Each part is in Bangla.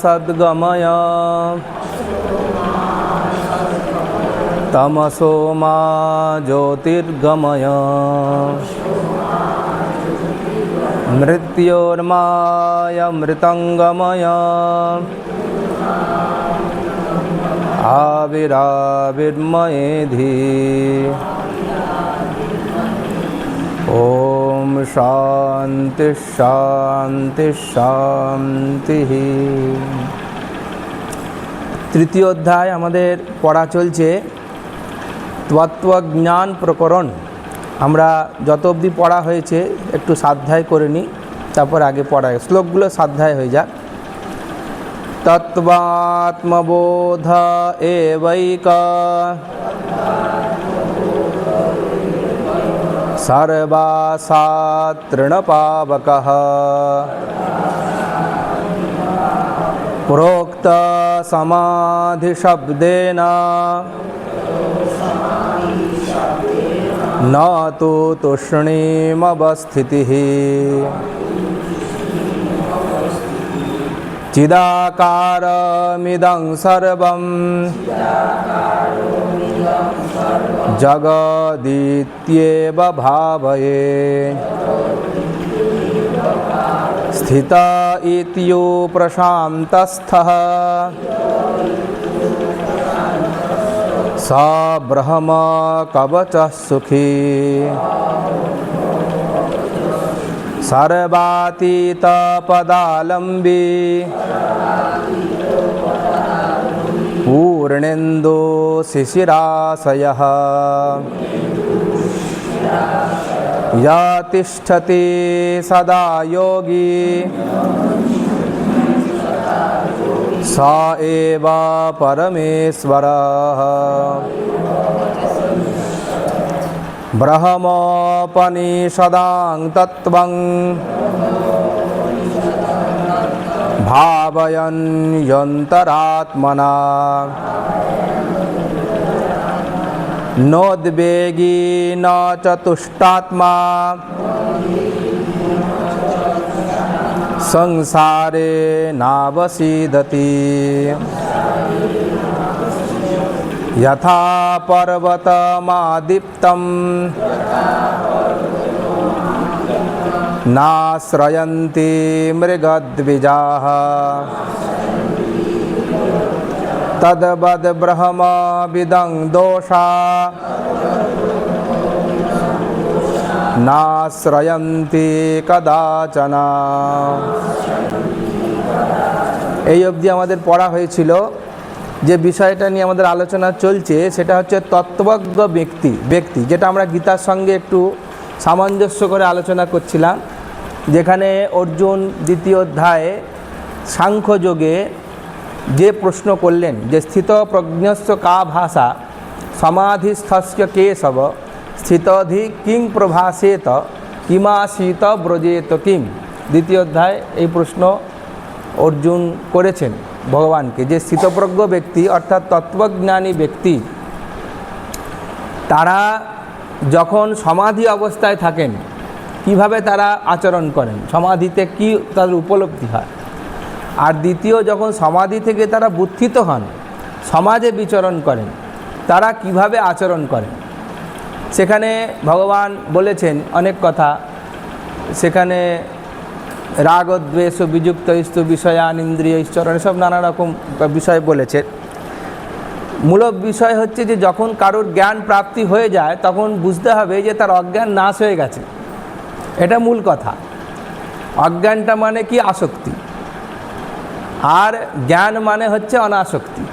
सद्गमय तमसो मा ज्योतिर्गमय मृत्योर्मायमृतंगमय आविराविर्मयेधि ओम शांति शांति शांति। তৃতীয় অধ্যায় আমাদের পড়া চলছে তত্ত্বজ্ঞান প্রকরণ। আমরা যত অবধি পড়া হয়েছে একটু স্বাধ্যায় করে নিই, তারপর আগে পড়া শ্লোকগুলো স্বাধ্যায় হয়ে যাক। তত্ত্বাত্মবোধ এবৈক सर्वासातृणपावकः प्रोक्त समाधिशब्देन न तु तूष्णीमवस्थितिः चिदाकारमिदं सर्वं जगदित्येव भावये स्थित इत्यु प्रशान्तस्थः स ब्रह्म कवचः सुखी सर्वातीत पदालंबी पूर्णेन्दु शिशिराशयः यतिष्ठति सदा योगी स एव परमेश्वरः ब्रह्मोपनिषदां तत्त्वं भावयन् यन्तरात्मना नोद्वेगी न चतुष्टात्मा संसारे नावसीदति यथा पर्वतमादीप्तं नाश्रयन्ति मृगद्विजाः तद्वद् ब्रह्मविदं दोषा नाश्रयन्ति कदाचन। এই অবধি আমাদের পড়া হয়েছিল। যে বিষয়টা নিয়ে আমাদের আলোচনা চলছে সেটা হচ্ছে তত্ত্বজ্ঞ ব্যক্তি, যেটা আমরা গীতার সঙ্গে একটু সামঞ্জস্য করে আলোচনা করছিলাম। যেখানে অর্জুন দ্বিতীয় অধ্যায়ে সাংখ্যযোগে যে প্রশ্ন করলেন যে স্থিত প্রজ্ঞস্য কা ভাষা সমাধিস্থস্য কেশব স্থিতধি কিং প্রভাসেত কিমাসিত ব্রজেত কিং। দ্বিতীয় অধ্যায় এই প্রশ্ন অর্জুন করেছেন ভগবানকে, যে স্থিতপ্রজ্ঞ ব্যক্তি অর্থাৎ তত্ত্বজ্ঞানী ব্যক্তি তারা যখন সমাধি অবস্থায় থাকেন কিভাবে তারা আচরণ করেন, সমাধিতে কি তাদের উপলব্ধি হয়। আর দ্বিতীয়, যখন সমাধি থেকে তারা বুদ্ধিত হন, সমাজে বিচরণ করেন, তারা কিভাবে আচরণ করেন। সেখানে ভগবান বলেছেন অনেক কথা। সেখানে রাগদ্বেষ বিযুক্তস্তু বিষয়ান ইন্দ্রিয় ঈশ্বরণ এসব নানা রকম বিষয় বলেছে। মূল বিষয় হচ্ছে যে যখন কারোর জ্ঞান প্রাপ্তি হয়ে যায় তখন বুঝতে হবে যে তার অজ্ঞান নাশ হয়ে গেছে। এটা মূল কথা। অজ্ঞানটা মানে কি? আসক্তি। আর জ্ঞান মানে হচ্ছে অনাসক্তি।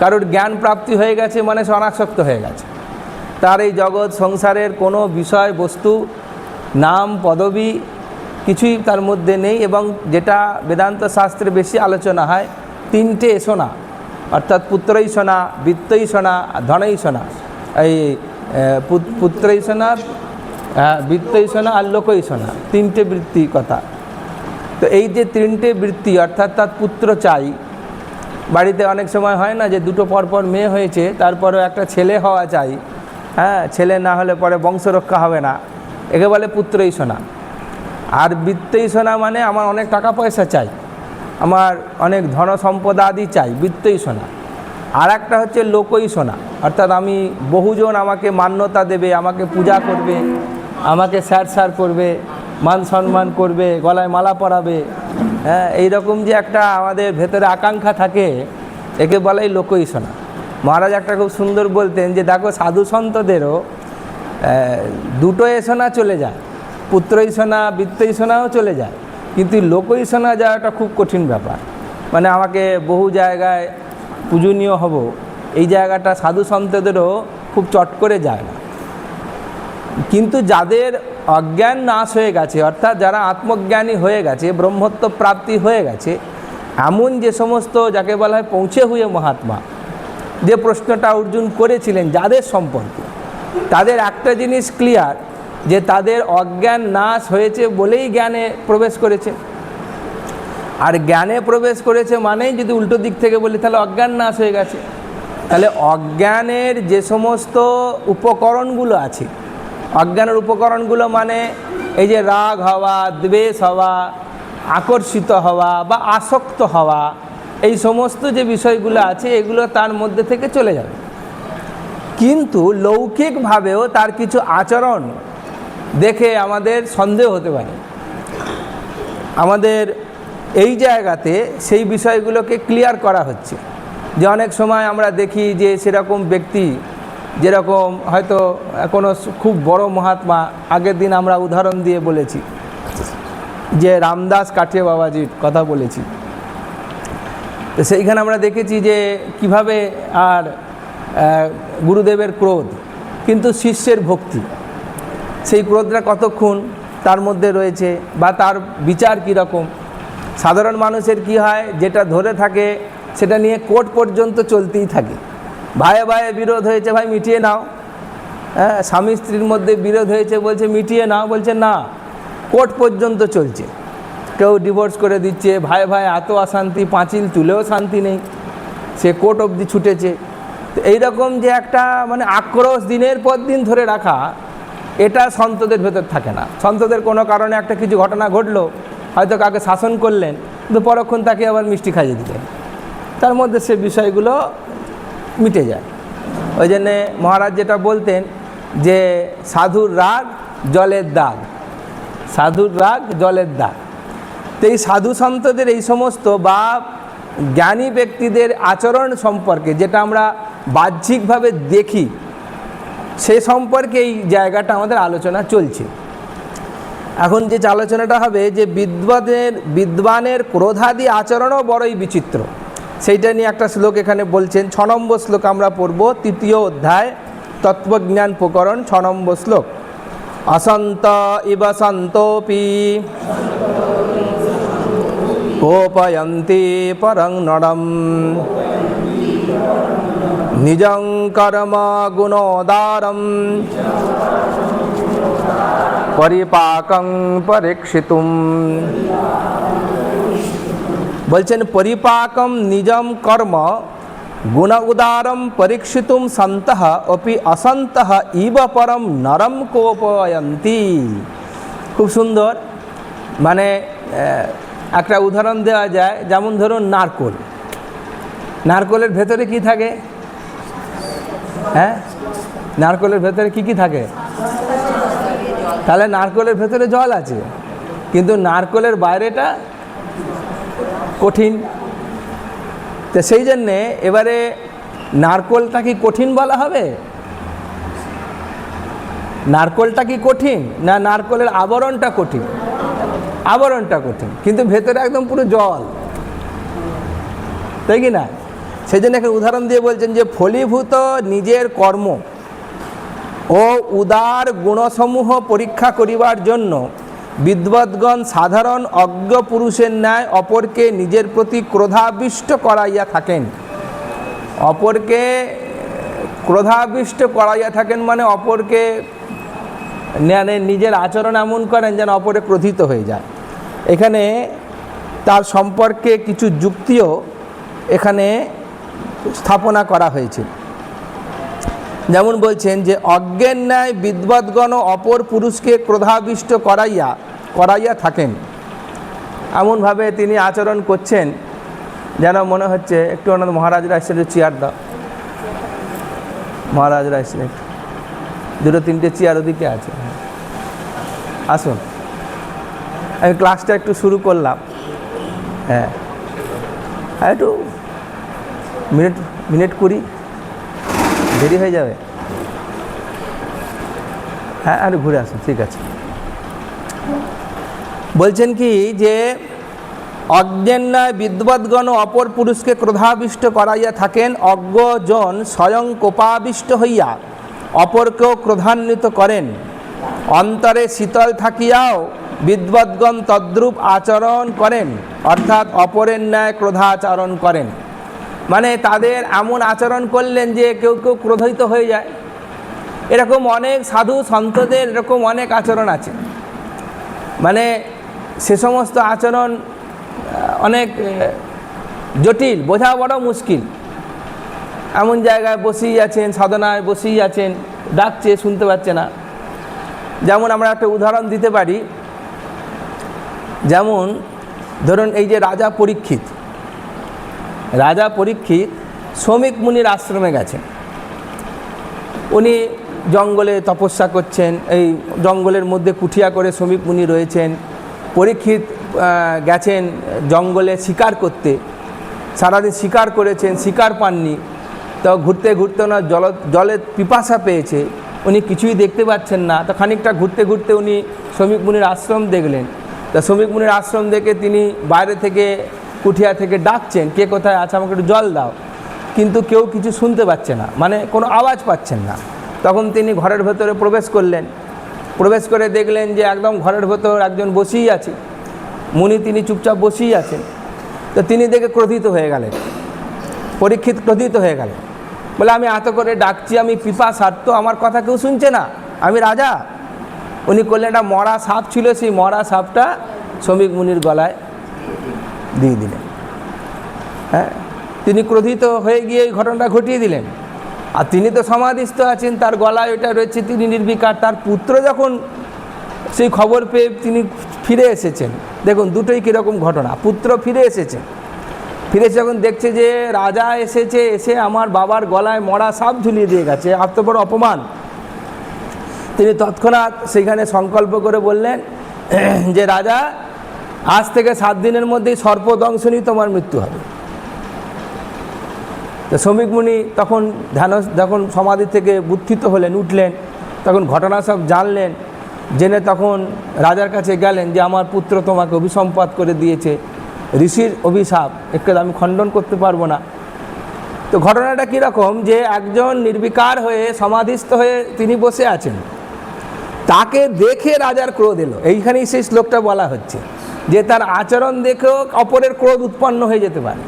কারোর জ্ঞান প্রাপ্তি হয়ে গেছে মানে সে অনাসক্ত হয়ে গেছে। তার এই জগৎ সংসারের কোনো বিষয় বস্তু নাম পদবী কিছুই তার মধ্যে নেই। এবং যেটা বেদান্ত শাস্ত্রে বেশি আলোচনা হয়, তিনটে সোনা, অর্থাৎ পুত্রই সোনা, বিত্তই সোনা, ধনই সোনা। এই পুত্রৈষণা, বৃত্তৈষণা আর লোকৈষণা, তিনটে বৃত্তি কথা। তো এই যে তিনটে বৃত্তি, অর্থাৎ তার পুত্র চাই। বাড়িতে অনেক সময় হয় না যে দুটো পরপর মেয়ে হয়েছে, তারপরেও একটা ছেলে হওয়া চাই, হ্যাঁ, ছেলে না হলে পরে বংশরক্ষা হবে না, একে বলে পুত্রৈষণা। আর বৃত্তৈষণা মানে আমার অনেক টাকা পয়সা চাই, আমার অনেক ধন সম্পদ আদি চাই, বৃত্তৈষণা। আর একটা হচ্ছে লোকৈষণা, অর্থাৎ আমি বহুজন আমাকে মান্যতা দেবে, আমাকে পূজা করবে, আমাকে স্যার করবে, মান সম্মান করবে, গলায় মালা পরাবে, হ্যাঁ, এইরকম যে একটা আমাদের ভেতরে আকাঙ্ক্ষা থাকে, একে বলাই লোকৈষণা। মহারাজ একটা খুব সুন্দর বলতেন যে দেখো সাধু সন্তদেরও দুটো এষণা চলে যায়, পুত্রৈষণা বৃত্তৈষণাও চলে যায়, কিন্তু লোকৈষণা যাওয়াটা খুব কঠিন ব্যাপার। মানে আমাকে বহু জায়গায় পূজনীয় হব, এই জায়গাটা সাধু সন্তদেরও খুব চট করে যায় না। কিন্তু যাদের অজ্ঞান নাশ হয়ে গেছে, অর্থাৎ যারা আত্মজ্ঞানী হয়ে গেছে, ব্রহ্মত্ব প্রাপ্তি হয়ে গেছে, এমন যে সমস্ত যাকে বলা হয় পৌঁছে হুয়ে মহাত্মা, যে প্রশ্নটা অর্জুন করেছিলেন যাদের সম্পর্কে, তাদের একটা জিনিস ক্লিয়ার, যে তাদের অজ্ঞান নাশ হয়েছে বলেই জ্ঞানে প্রবেশ করেছে। আর জ্ঞানে প্রবেশ করেছে মানেই যদি উল্টো দিক থেকে বলি তাহলে অজ্ঞান নাশ হয়ে গেছে। তাহলে অজ্ঞানের যে সমস্ত উপকরণগুলো আছে, অজ্ঞানের উপকরণগুলো মানে এই যে রাগ হওয়া, দ্বেষ হওয়া, আকর্ষিত হওয়া বা আসক্ত হওয়া, এই সমস্ত যে বিষয়গুলো আছে এগুলো তার মধ্যে থেকে চলে যাবে। কিন্তু লৌকিকভাবেও তার কিছু আচরণ দেখে আমাদের সন্দেহ হতে পারে। আমাদের এই জায়গাতে সেই বিষয়গুলোকে ক্লিয়ার করা হচ্ছে। যে অনেক সময় আমরা দেখি যে সেরকম ব্যক্তি, যেরকম হয়তো কোনো খুব বড় মহাত্মা, আগের দিন আমরা উদাহরণ দিয়ে বলেছি যে রামদাস কাঠিয়া বাবাজির কথা বলেছি, তো সেইখানে আমরা দেখেছি যে কিভাবে আর গুরুদেবের ক্রোধ, কিন্তু শিষ্যের ভক্তি, সেই ক্রোধটা কতক্ষণ তার মধ্যে রয়েছে বা তার বিচার কীরকম। সাধারণ মানুষের কি হয়, যেটা ধরে থাকে সেটা নিয়ে কোর্ট পর্যন্ত চলতেই থাকে। ভাইয়ে ভাইয়ে বিরোধ হয়েছে, ভাই মিটিয়ে নাও, হ্যাঁ, স্বামী স্ত্রীর মধ্যে বিরোধ হয়েছে, বলছে মিটিয়ে নাও, বলছে না, কোর্ট পর্যন্ত চলছে। কেউ ডিভোর্স করে দিচ্ছে, ভাই ভাই এত অশান্তি, পাঁচিল তুলেও শান্তি নেই, সে কোর্ট অবধি ছুটেছে। তো এইরকম যে একটা মানে আক্রোশ দিনের পর দিন ধরে রাখা, এটা সন্তদের ভেতর থাকে না। সন্তদের কোনো কারণে একটা কিছু ঘটনা ঘটলো, হয়তো কাকে শাসন করলেন, কিন্তু পরক্ষণ তাকে আবার মিষ্টি খাইয়ে দিলেন, তার মধ্যে সে বিষয়গুলো মিটে যায়। ওই জন্যে মহারাজ যেটা বলতেন যে সাধুর রাগ জলের দাগ, সাধুর রাগ জলের দাগ। তো এই সাধু সন্তদের এই সমস্ত বা জ্ঞানী ব্যক্তিদের আচরণ সম্পর্কে যেটা আমরা বাহ্যিকভাবে দেখি, সে সম্পর্কে এই জায়গাটা আমাদের আলোচনা চলছে। এখন যে আলোচনাটা হবে যে বিদ্বানের ক্রোধাদি আচরণও বড়ই বিচিত্র, সেইটা নিয়ে একটা শ্লোক এখানে বলছেন। 6 নম্বর শ্লোক আমরা পড়ব, 3য় অধ্যায় তত্ত্বজ্ঞান প্রকরণ, 6 নম্বর শ্লোক। অসন্ত ইব সন্তোপি কোপয়ন্তি পরং নরম নিজং কর্ম গুণোদারম পরিপাকং পরীক্ষিতুম। বলছেন পরিপাকম নিজম কর্ম গুণ উদারম পরীক্ষিতুম সন্তঃ অপি অসন্তঃ ইব পরম নরম কোপয়ন্তি। খুব সুন্দর, মানে একটা উদাহরণ দেওয়া যায়, যেমন ধরুন নারকোল, নারকোলের ভেতরে কি থাকে? হ্যাঁ, নারকোলের ভেতরে কি থাকে? তাহলে নারকোলের ভেতরে জল আছে, কিন্তু নারকোলের বাইরেটা কঠিন। তো সেই জন্যে এবারে নারকোলটা কি কঠিন বলা হবে? নারকোলটা কি কঠিন না নারকোলের আবরণটা কঠিন? আবরণটা কঠিন, কিন্তু ভেতরে একদম পুরো জল, তাই কি না? সেই জন্য একটা উদাহরণ দিয়ে বলছেন যে ফলীভূত নিজের কর্ম ও উদার গুণসমূহ পরীক্ষা করিবার জন্য বিদ্বদ্গণ সাধারণ অজ্ঞ পুরুষের ন্যায় অপরকে নিজের প্রতি ক্রোধাবিষ্ট করাইয়া থাকেন। অপরকে ক্রোধাবিষ্ট করাইয়া থাকেন মানে অপরকে নিজের আচরণ এমন করেন যেন অপরে ক্রোধিত হয়ে যায়। এখানে তার সম্পর্কে কিছু যুক্তিও এখানে স্থাপনা করা হয়েছে। যেমন বলছেন যে অজ্ঞান ন্যায় বিদ্বদ্গণ অপর পুরুষকে ক্রোধাবিষ্ট করাইয়া থাকেন, এমনভাবে তিনি আচরণ করছেন যেন মনে হচ্ছে একটু ওনাদের মহারাজরা এসে চেয়ার দাও, মহারাজরা এসে দুটো তিনটে চেয়ার ওদিকে আছে, আসুন। আমি ক্লাসটা একটু শুরু করলাম, হ্যাঁ একটু মিনিট 20 দেরি হয়ে যাবে, হ্যাঁ আর ঘুরে আসুন, ঠিক আছে। বলছেন কি যে অজ্ঞান্যায় বিদ্বদ্গণ অপর পুরুষকে ক্রোধাবিষ্ট করাইয়া থাকেন, অজ্ঞজন স্বয়ং কোপাবিষ্ট হইয়া অপরকেও ক্রোধান্বিত করেন, অন্তরে শীতল থাকিয়াও বিদ্বদ্গণ তদ্রূপ আচরণ করেন, অর্থাৎ অপরের ন্যায় ক্রোধাচরণ করেন। মানে তাদের এমন আচরণ করলেন যে কেউ কেউ ক্রোধিত হয়ে যায়। এরকম অনেক সাধু সন্তদের এরকম অনেক আচরণ আছে, মানে সে সমস্ত আচরণ অনেক জটিল, বোঝা বড় মুশকিল। এমন জায়গায় বসেই আছেন, সাধনায় বসেই আছেন, ডাকছে শুনতে পাচ্ছে না। যেমন আমরা একটা উদাহরণ দিতে পারি, যেমন ধরুন এই যে রাজা পরীক্ষিত শ্রমিক মুনির আশ্রমে গেছেন। উনি জঙ্গলে তপস্যা করছেন, এই জঙ্গলের মধ্যে কুঠিয়া করে শ্রমিক মুনি রয়েছেন। পরীক্ষিত গেছেন জঙ্গলে শিকার করতে, সারাদিন শিকার করেছেন, শিকার পাননি। তো ঘুরতে ঘুরতে ওনার জলের পিপাসা পেয়েছে, উনি কিছুই দেখতে পাচ্ছেন না। তো খানিকটা ঘুরতে ঘুরতে উনি শ্রমিক মুনির আশ্রম দেখলেন। তা শ্রমিক মুনির আশ্রম দেখে তিনি বাইরে থেকে কুঠিয়া থেকে ডাকছেন, কে কোথায় আছে, আমাকে একটু জল দাও। কিন্তু কেউ কিছু শুনতে পাচ্ছে না, মানে কোনো আওয়াজ পাচ্ছেন না। তখন তিনি ঘরের ভেতরে প্রবেশ করলেন। প্রবেশ করে দেখলেন যে একদম ঘরের ভেতর একজন বসেই আছে, মুনি তিনি চুপচাপ বসেই আছেন। তো তিনি দেখে ক্রোধিত হয়ে গেলেন, পরীক্ষিত ক্রোধিত হয়ে গেলেন, বলে আমি এত করে ডাকছি, আমি পিপাসার্ত, আমার কথা কেউ শুনছে না, আমি রাজা। উনি করলেন একটা মরা সাপ ছিল, সেই মরা সাপটা শ্রমিক মুনির গলায় দিয়ে দিলেন। হ্যাঁ, তিনি ক্রোধিত হয়ে গিয়ে এই ঘটনাটা ঘটিয়ে দিলেন। আর তিনি তো সমাধিস্থ আছেন, তার গলায় ওইটা রয়েছে, তিনি নির্বিকার। তার পুত্র যখন সেই খবর পেয়ে তিনি ফিরে এসেছেন, দেখুন দুটোই কীরকম ঘটনা। পুত্র ফিরে এসেছেন, ফিরে যখন দেখছে যে রাজা এসেছে, এসে আমার বাবার গলায় মরা সাপ ঝুলিয়ে দিয়ে গেছে, এত বড় অপমান, তিনি তৎক্ষণাৎ সেখানে সংকল্প করে বললেন যে রাজা, আজ থেকে 7 দিনের মধ্যেই সর্পদংশনই তোমার মৃত্যু হবে। তো শ্রমিক মুনি তখন সমাধি থেকে উত্থিত হলেন, উঠলেন, তখন ঘটনা সব জানলেন। জেনে তখন রাজার কাছে গেলেন যে আমার পুত্র তোমাকে অভিসম্পাত করে দিয়েছে, ঋষির অভিশাপ, একটু আমি খণ্ডন করতে পারবো না। তো ঘটনাটা কীরকম, যে একজন নির্বিকার হয়ে সমাধিস্থ হয়ে তিনি বসে আছেন, তাকে দেখে রাজার ক্রোধ এলো। এইখানেই সেই শ্লোকটা বলা হচ্ছে যে তার আচরণ দেখেও অপরের ক্রোধ উৎপন্ন হয়ে যেতে পারে।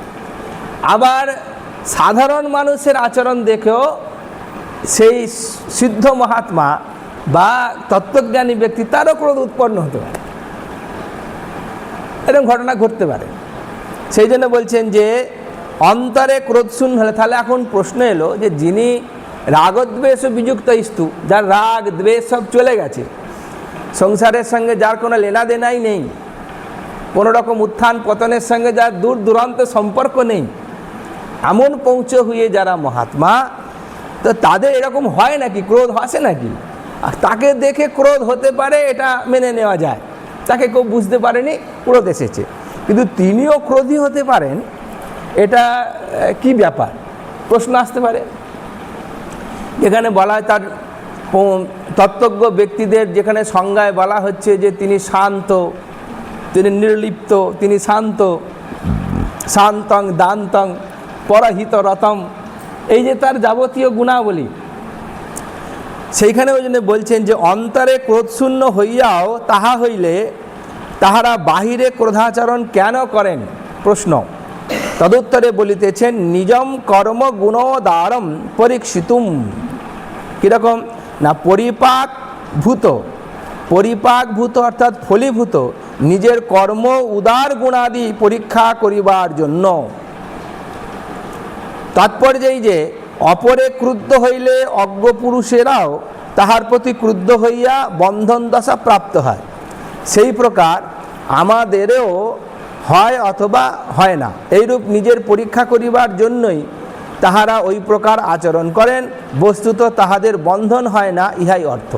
আবার সাধারণ মানুষের আচরণ দেখেও সেই সিদ্ধ মহাত্মা বা তত্ত্বজ্ঞানী ব্যক্তি, তারও ক্রোধ উৎপন্ন হতে পারে, এরকম ঘটনা ঘটতে পারে। সেই জন্য বলছেন যে অন্তরে ক্রোধশূন্য হলে, তাহলে এখন প্রশ্ন এলো যে যিনি রাগদ্বেষ বিযুক্ত স্তু, যার রাগ দ্বেষ সব চলে গেছে, সংসারের সঙ্গে যার কোনো লেনাদেনাই নেই, কোনো রকম উত্থান পতনের সঙ্গে যার দূর দূরান্ত সম্পর্ক নেই, এমন পৌঁছে হয়ে যারা মহাত্মা, তো তাদের এরকম হয় নাকি, ক্রোধ আসে নাকি? আর তাকে দেখে ক্রোধ হতে পারে, এটা মেনে নেওয়া যায়। তাকে কেউ বুঝতে পারেনি, ক্রোধ এসেছে, কিন্তু তিনিও ক্রোধী হতে পারেন, এটা কি ব্যাপার, প্রশ্ন আসতে পারে। এখানে বলা হয় তার তত্ত্বজ্ঞ ব্যক্তিদের যেখানে সংজ্ঞায় বলা হচ্ছে যে তিনি শান্ত, তিনি নির্লিপ্ত, তিনি শান্ত, শান্তং দান্তং পরহিত রতম, এই যে তার যাবতীয় গুণাবলী, সেইখানে ওই জন্য বলছেন যে অন্তরে ক্রোধশূন্য হইয়াও তাহা হইলে তাহারা বাহিরে ক্রোধাচরণ কেন করেন? প্রশ্ন। তদুত্তরে বলিতেছেন নিজম কর্ম গুণোদারম পরীক্ষিতুম। কীরকম না, পরিপাকভূত অর্থাৎ ফলীভূত নিজের কর্ম উদার গুণাদি পরীক্ষা করিবার জন্য। তাৎপর্য এই যে অপরে ক্রুদ্ধ হইলে অজ্ঞ পুরুষেরাও তাহার প্রতি ক্রুদ্ধ হইয়া বন্ধন দশা প্রাপ্ত হয়, সেই প্রকার আমাদেরও হয় অথবা হয় না। এইরূপ নিজের পরীক্ষা করিবার জন্যই তাহারা ওই প্রকার আচরণ করেন, বস্তুত তাহাদের বন্ধন হয় না, ইহাই অর্থ।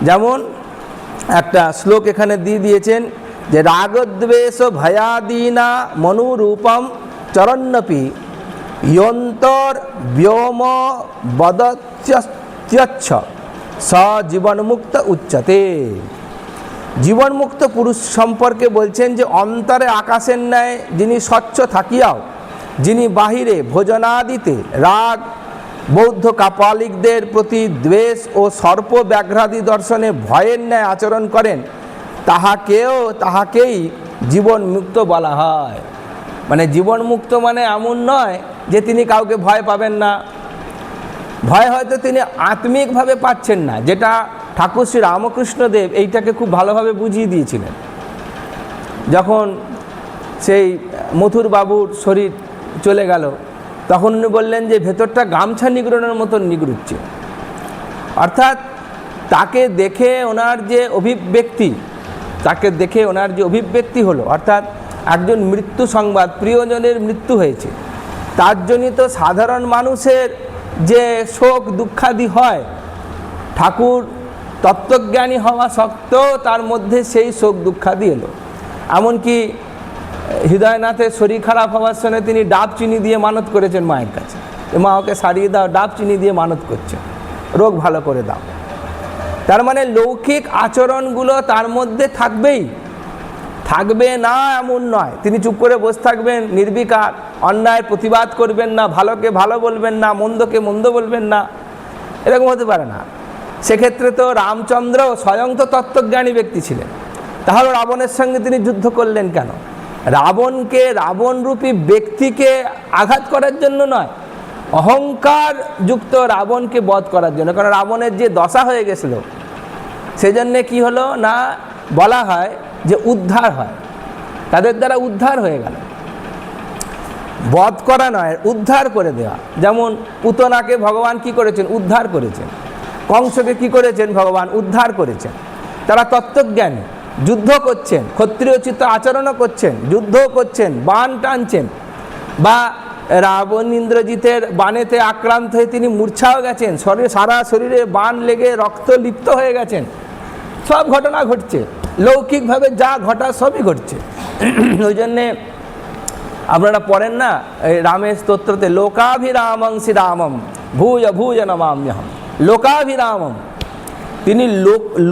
যেমন একটা শ্লোক এখানে দিয়ে দিয়েছেন যে রাগদ্বেষ ভয়াদীনা মনুরূপম চরণ্যপি ইয়ন্তর ব্যোম বদত্যচ্ছ স জীবনমুক্ত উচ্চতে। জীবনমুক্ত পুরুষ সম্পর্কে বলছেন যে অন্তরে আকাশের ন্যায় যিনি স্বচ্ছ থাকিয়াও যিনি বাহিরে ভোজনাদিতে রাগ, বৌদ্ধ কাপালিকদের প্রতি দ্বেষ ও সর্প ব্যাঘ্রাদি দর্শনে ভয়ের ন্যায় আচরণ করেন, তাহাকেই জীবনমুক্ত বলা হয়। মানে জীবনমুক্ত মানে এমন নয় যে তিনি কাউকে ভয় পাবেন না, ভয় হয়তো তিনি আত্মিকভাবে পাচ্ছেন না, যেটা ঠাকুর শ্রী রামকৃষ্ণদেব এইটাকে খুব ভালোভাবে বুঝিয়ে দিয়েছিলেন। যখন সেই মথুর বাবুর শরীর চলে গেল, তখন উনি বললেন যে ভেতরটা গামছা নিগড়ানোর মতন নিগড়ুচ্ছে। অর্থাৎ তাকে দেখে ওনার যে অভিব্যক্তি হলো, অর্থাৎ একজন মৃত্যু সংবাদ, প্রিয়জনের মৃত্যু হয়েছে, তার জনিত সাধারণ মানুষের যে শোক দুঃখাদি হয়, ঠাকুর তত্ত্বজ্ঞানী হওয়া সত্ত্বেও তার মধ্যে সেই শোক দুঃখাদি এলো। এমনকি হৃদয়নাথের শরীর খারাপ হওয়ার সময় তিনি ডাব চিনি দিয়ে মানত করেছেন মায়ের কাছে, মা ওকে সারিয়ে দাও, ডাব চিনি দিয়ে মানত করছেন, রোগ ভালো করে দাও। তার মানে লৌকিক আচরণগুলো তার মধ্যে থাকবে না এমন নয়। তিনি চুপ করে বসে থাকবেন, নির্বিকার, অন্যায়ের প্রতিবাদ করবেন না, ভালোকে ভালো বলবেন না, মন্দকে মন্দ বলবেন না, এরকম হতে পারে না। সেক্ষেত্রে তো রামচন্দ্র স্বয়ং তো তত্ত্বজ্ঞানী ব্যক্তি ছিলেন, তাহলে রাবণের সঙ্গে তিনি যুদ্ধ করলেন কেন? রাবণরূপী ব্যক্তিকে আঘাত করার জন্য নয়, অহংকার যুক্ত রাবণকে বধ করার জন্য। কারণ রাবণের যে দশা হয়ে গেছিল, সেজন্যে কি হলো না, বলা হয় যে উদ্ধার হয়, তাদের দ্বারা উদ্ধার হয়ে গেল। বধ করা নয়, উদ্ধার করে দেওয়া। যেমন পুতনাকে ভগবান কি করেছেন? উদ্ধার করেছেন। কংসকে কি করেছেন? ভগবান উদ্ধার করেছেন। তারা তত্ত্বজ্ঞানী, যুদ্ধ করছেন, ক্ষত্রিয়োচিত আচরণও করছেন, যুদ্ধও করছেন, বাণ টানছেন, বা রাবণ ইন্দ্রজিতের বাণেতে আক্রান্ত হয়ে তিনি মূর্ছাও গেছেন, সারা শরীরে বাণ লেগে রক্ত লিপ্ত হয়ে গেছেন। সব ঘটনা ঘটছে, লৌকিকভাবে যা ঘটা সবই ঘটছে। ওই জন্যে আপনারা পড়েন না রামের স্তোত্রতে, লোকাভিরামং শ্রীরামম ভূয় ভূয় নমাম্যহম। লোকাভিরামম, তিনি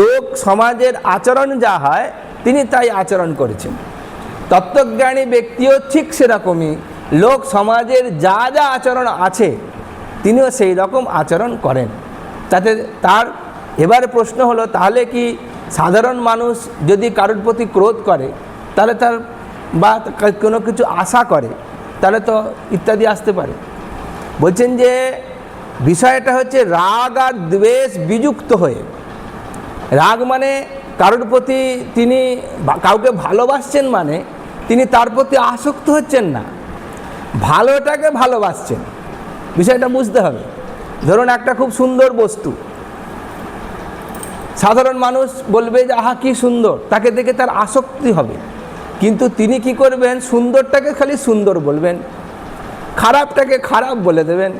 লোক সমাজের আচরণ যা হয় তিনি তাই আচরণ করেছেন। তত্ত্বজ্ঞানী ব্যক্তিও ঠিক সেরকমই লোক সমাজের যা যা আচরণ আছে তিনিও সেই রকম আচরণ করেন। তাতে তার এবারে প্রশ্ন হলো, তাহলে কি সাধারণ মানুষ যদি কারোর প্রতি ক্রোধ করে, তাহলে তার বা কোনো কিছু আশা করে, তাহলে তো ইত্যাদি আসতে পারে। বলছেন যে বিষয়টা হচ্ছে রাগ আর দ্বেষ বিযুক্ত হয়ে। রাগ মানে কারোর প্রতি তিনি কাউকে ভালোবাসছেন, মানে তিনি তার প্রতি আসক্ত হচ্ছেন না, ভালোটাকে ভালোবাসছেন। বিষয়টা বুঝতে হবে। ধরুন একটা খুব সুন্দর বস্তু, সাধারণ মানুষ বলবে যে আহা কি সুন্দর, তাকে দেখে তার আসক্তি হবে। কিন্তু তিনি কি করবেন? সুন্দরটাকে খালি সুন্দর বলবেন, খারাপটাকে খারাপ বলে দেবেন,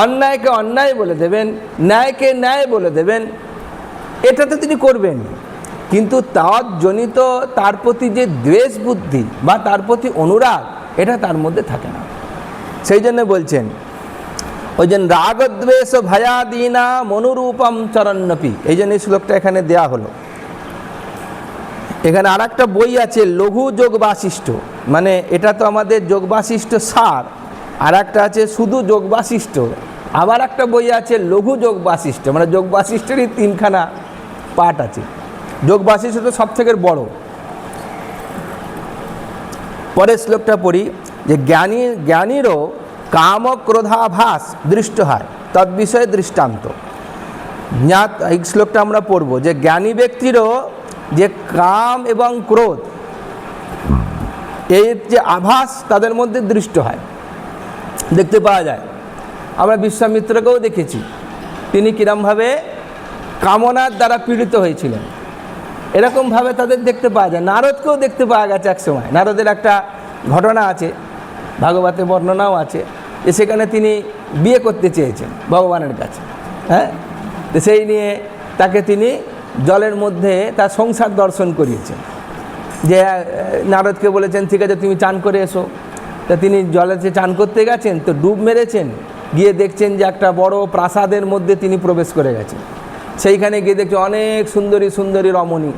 অন্যায়কে অন্যায় বলে দেবেন, ন্যায়কে ন্যায় বলে দেবেন। এটা তো তিনি করবেন, কিন্তু তজ্জনিত তার প্রতি যে দ্বেষ বুদ্ধি বা তার প্রতি অনুরাগ, এটা তার মধ্যে থাকে না। সেই জন্য বলছেন ওই জন্য রাগদ্বেষ ভয়াদীনা মনুরূপম চরণ্যপি। এই জন্য এই শ্লোকটা এখানে দেয়া হলো। এখানে আর একটা বই আছে লঘু যোগ বাশিষ্ঠ, মানে এটা তো আমাদের যোগ বাশিষ্ঠ সার, আর একটা আছে শুধু যোগ বাশিষ্ঠ, আবার একটা বই আছে লঘু যোগ বাশিষ্ঠ, মানে যোগ বাশিষ্ঠেরই 3খানা পার্ট আছে। যোগ বাশিষ্ঠ তো সব থেকে বড়। পরের শ্লোকটা পড়ি, যে জ্ঞানীরও কাম ক্রোধাভাস দৃষ্ট হয় তদ্বিষয়ে দৃষ্টান্ত। এই শ্লোকটা আমরা পড়ব, যে জ্ঞানী ব্যক্তিরও যে কাম এবং ক্রোধ এর যে আভাস তাদের মধ্যে দৃষ্ট হয়, দেখতে পাওয়া যায়। আমরা বিশ্বামিত্রকেও দেখেছি, তিনি কিরমভাবে কামনার দ্বারা পীড়িত হয়েছিলেন, এরকমভাবে তাদের দেখতে পাওয়া যায়। নারদকেও দেখতে পাওয়া গেছে এক সময়। নারদের একটা ঘটনা আছে, ভাগবতে বর্ণনাও আছে, যে সেখানে তিনি বিয়ে করতে চেয়েছেন ভগবানের কাছে। হ্যাঁ, তো সেই নিয়ে তাকে তিনি জলের মধ্যে তার সংসার দর্শন করিয়েছেন। যে নারদকে বলেছেন ঠিক আছে তুমি চান করে এসো। তা তিনি জলেতে চান করতে গেছেন, তো ডুব মেরেছেন, গিয়ে দেখছেন যে একটা বড় প্রাসাদের মধ্যে তিনি প্রবেশ করে গেছেন। সেইখানে গিয়ে দেখছে অনেক সুন্দরী সুন্দরী রমণী,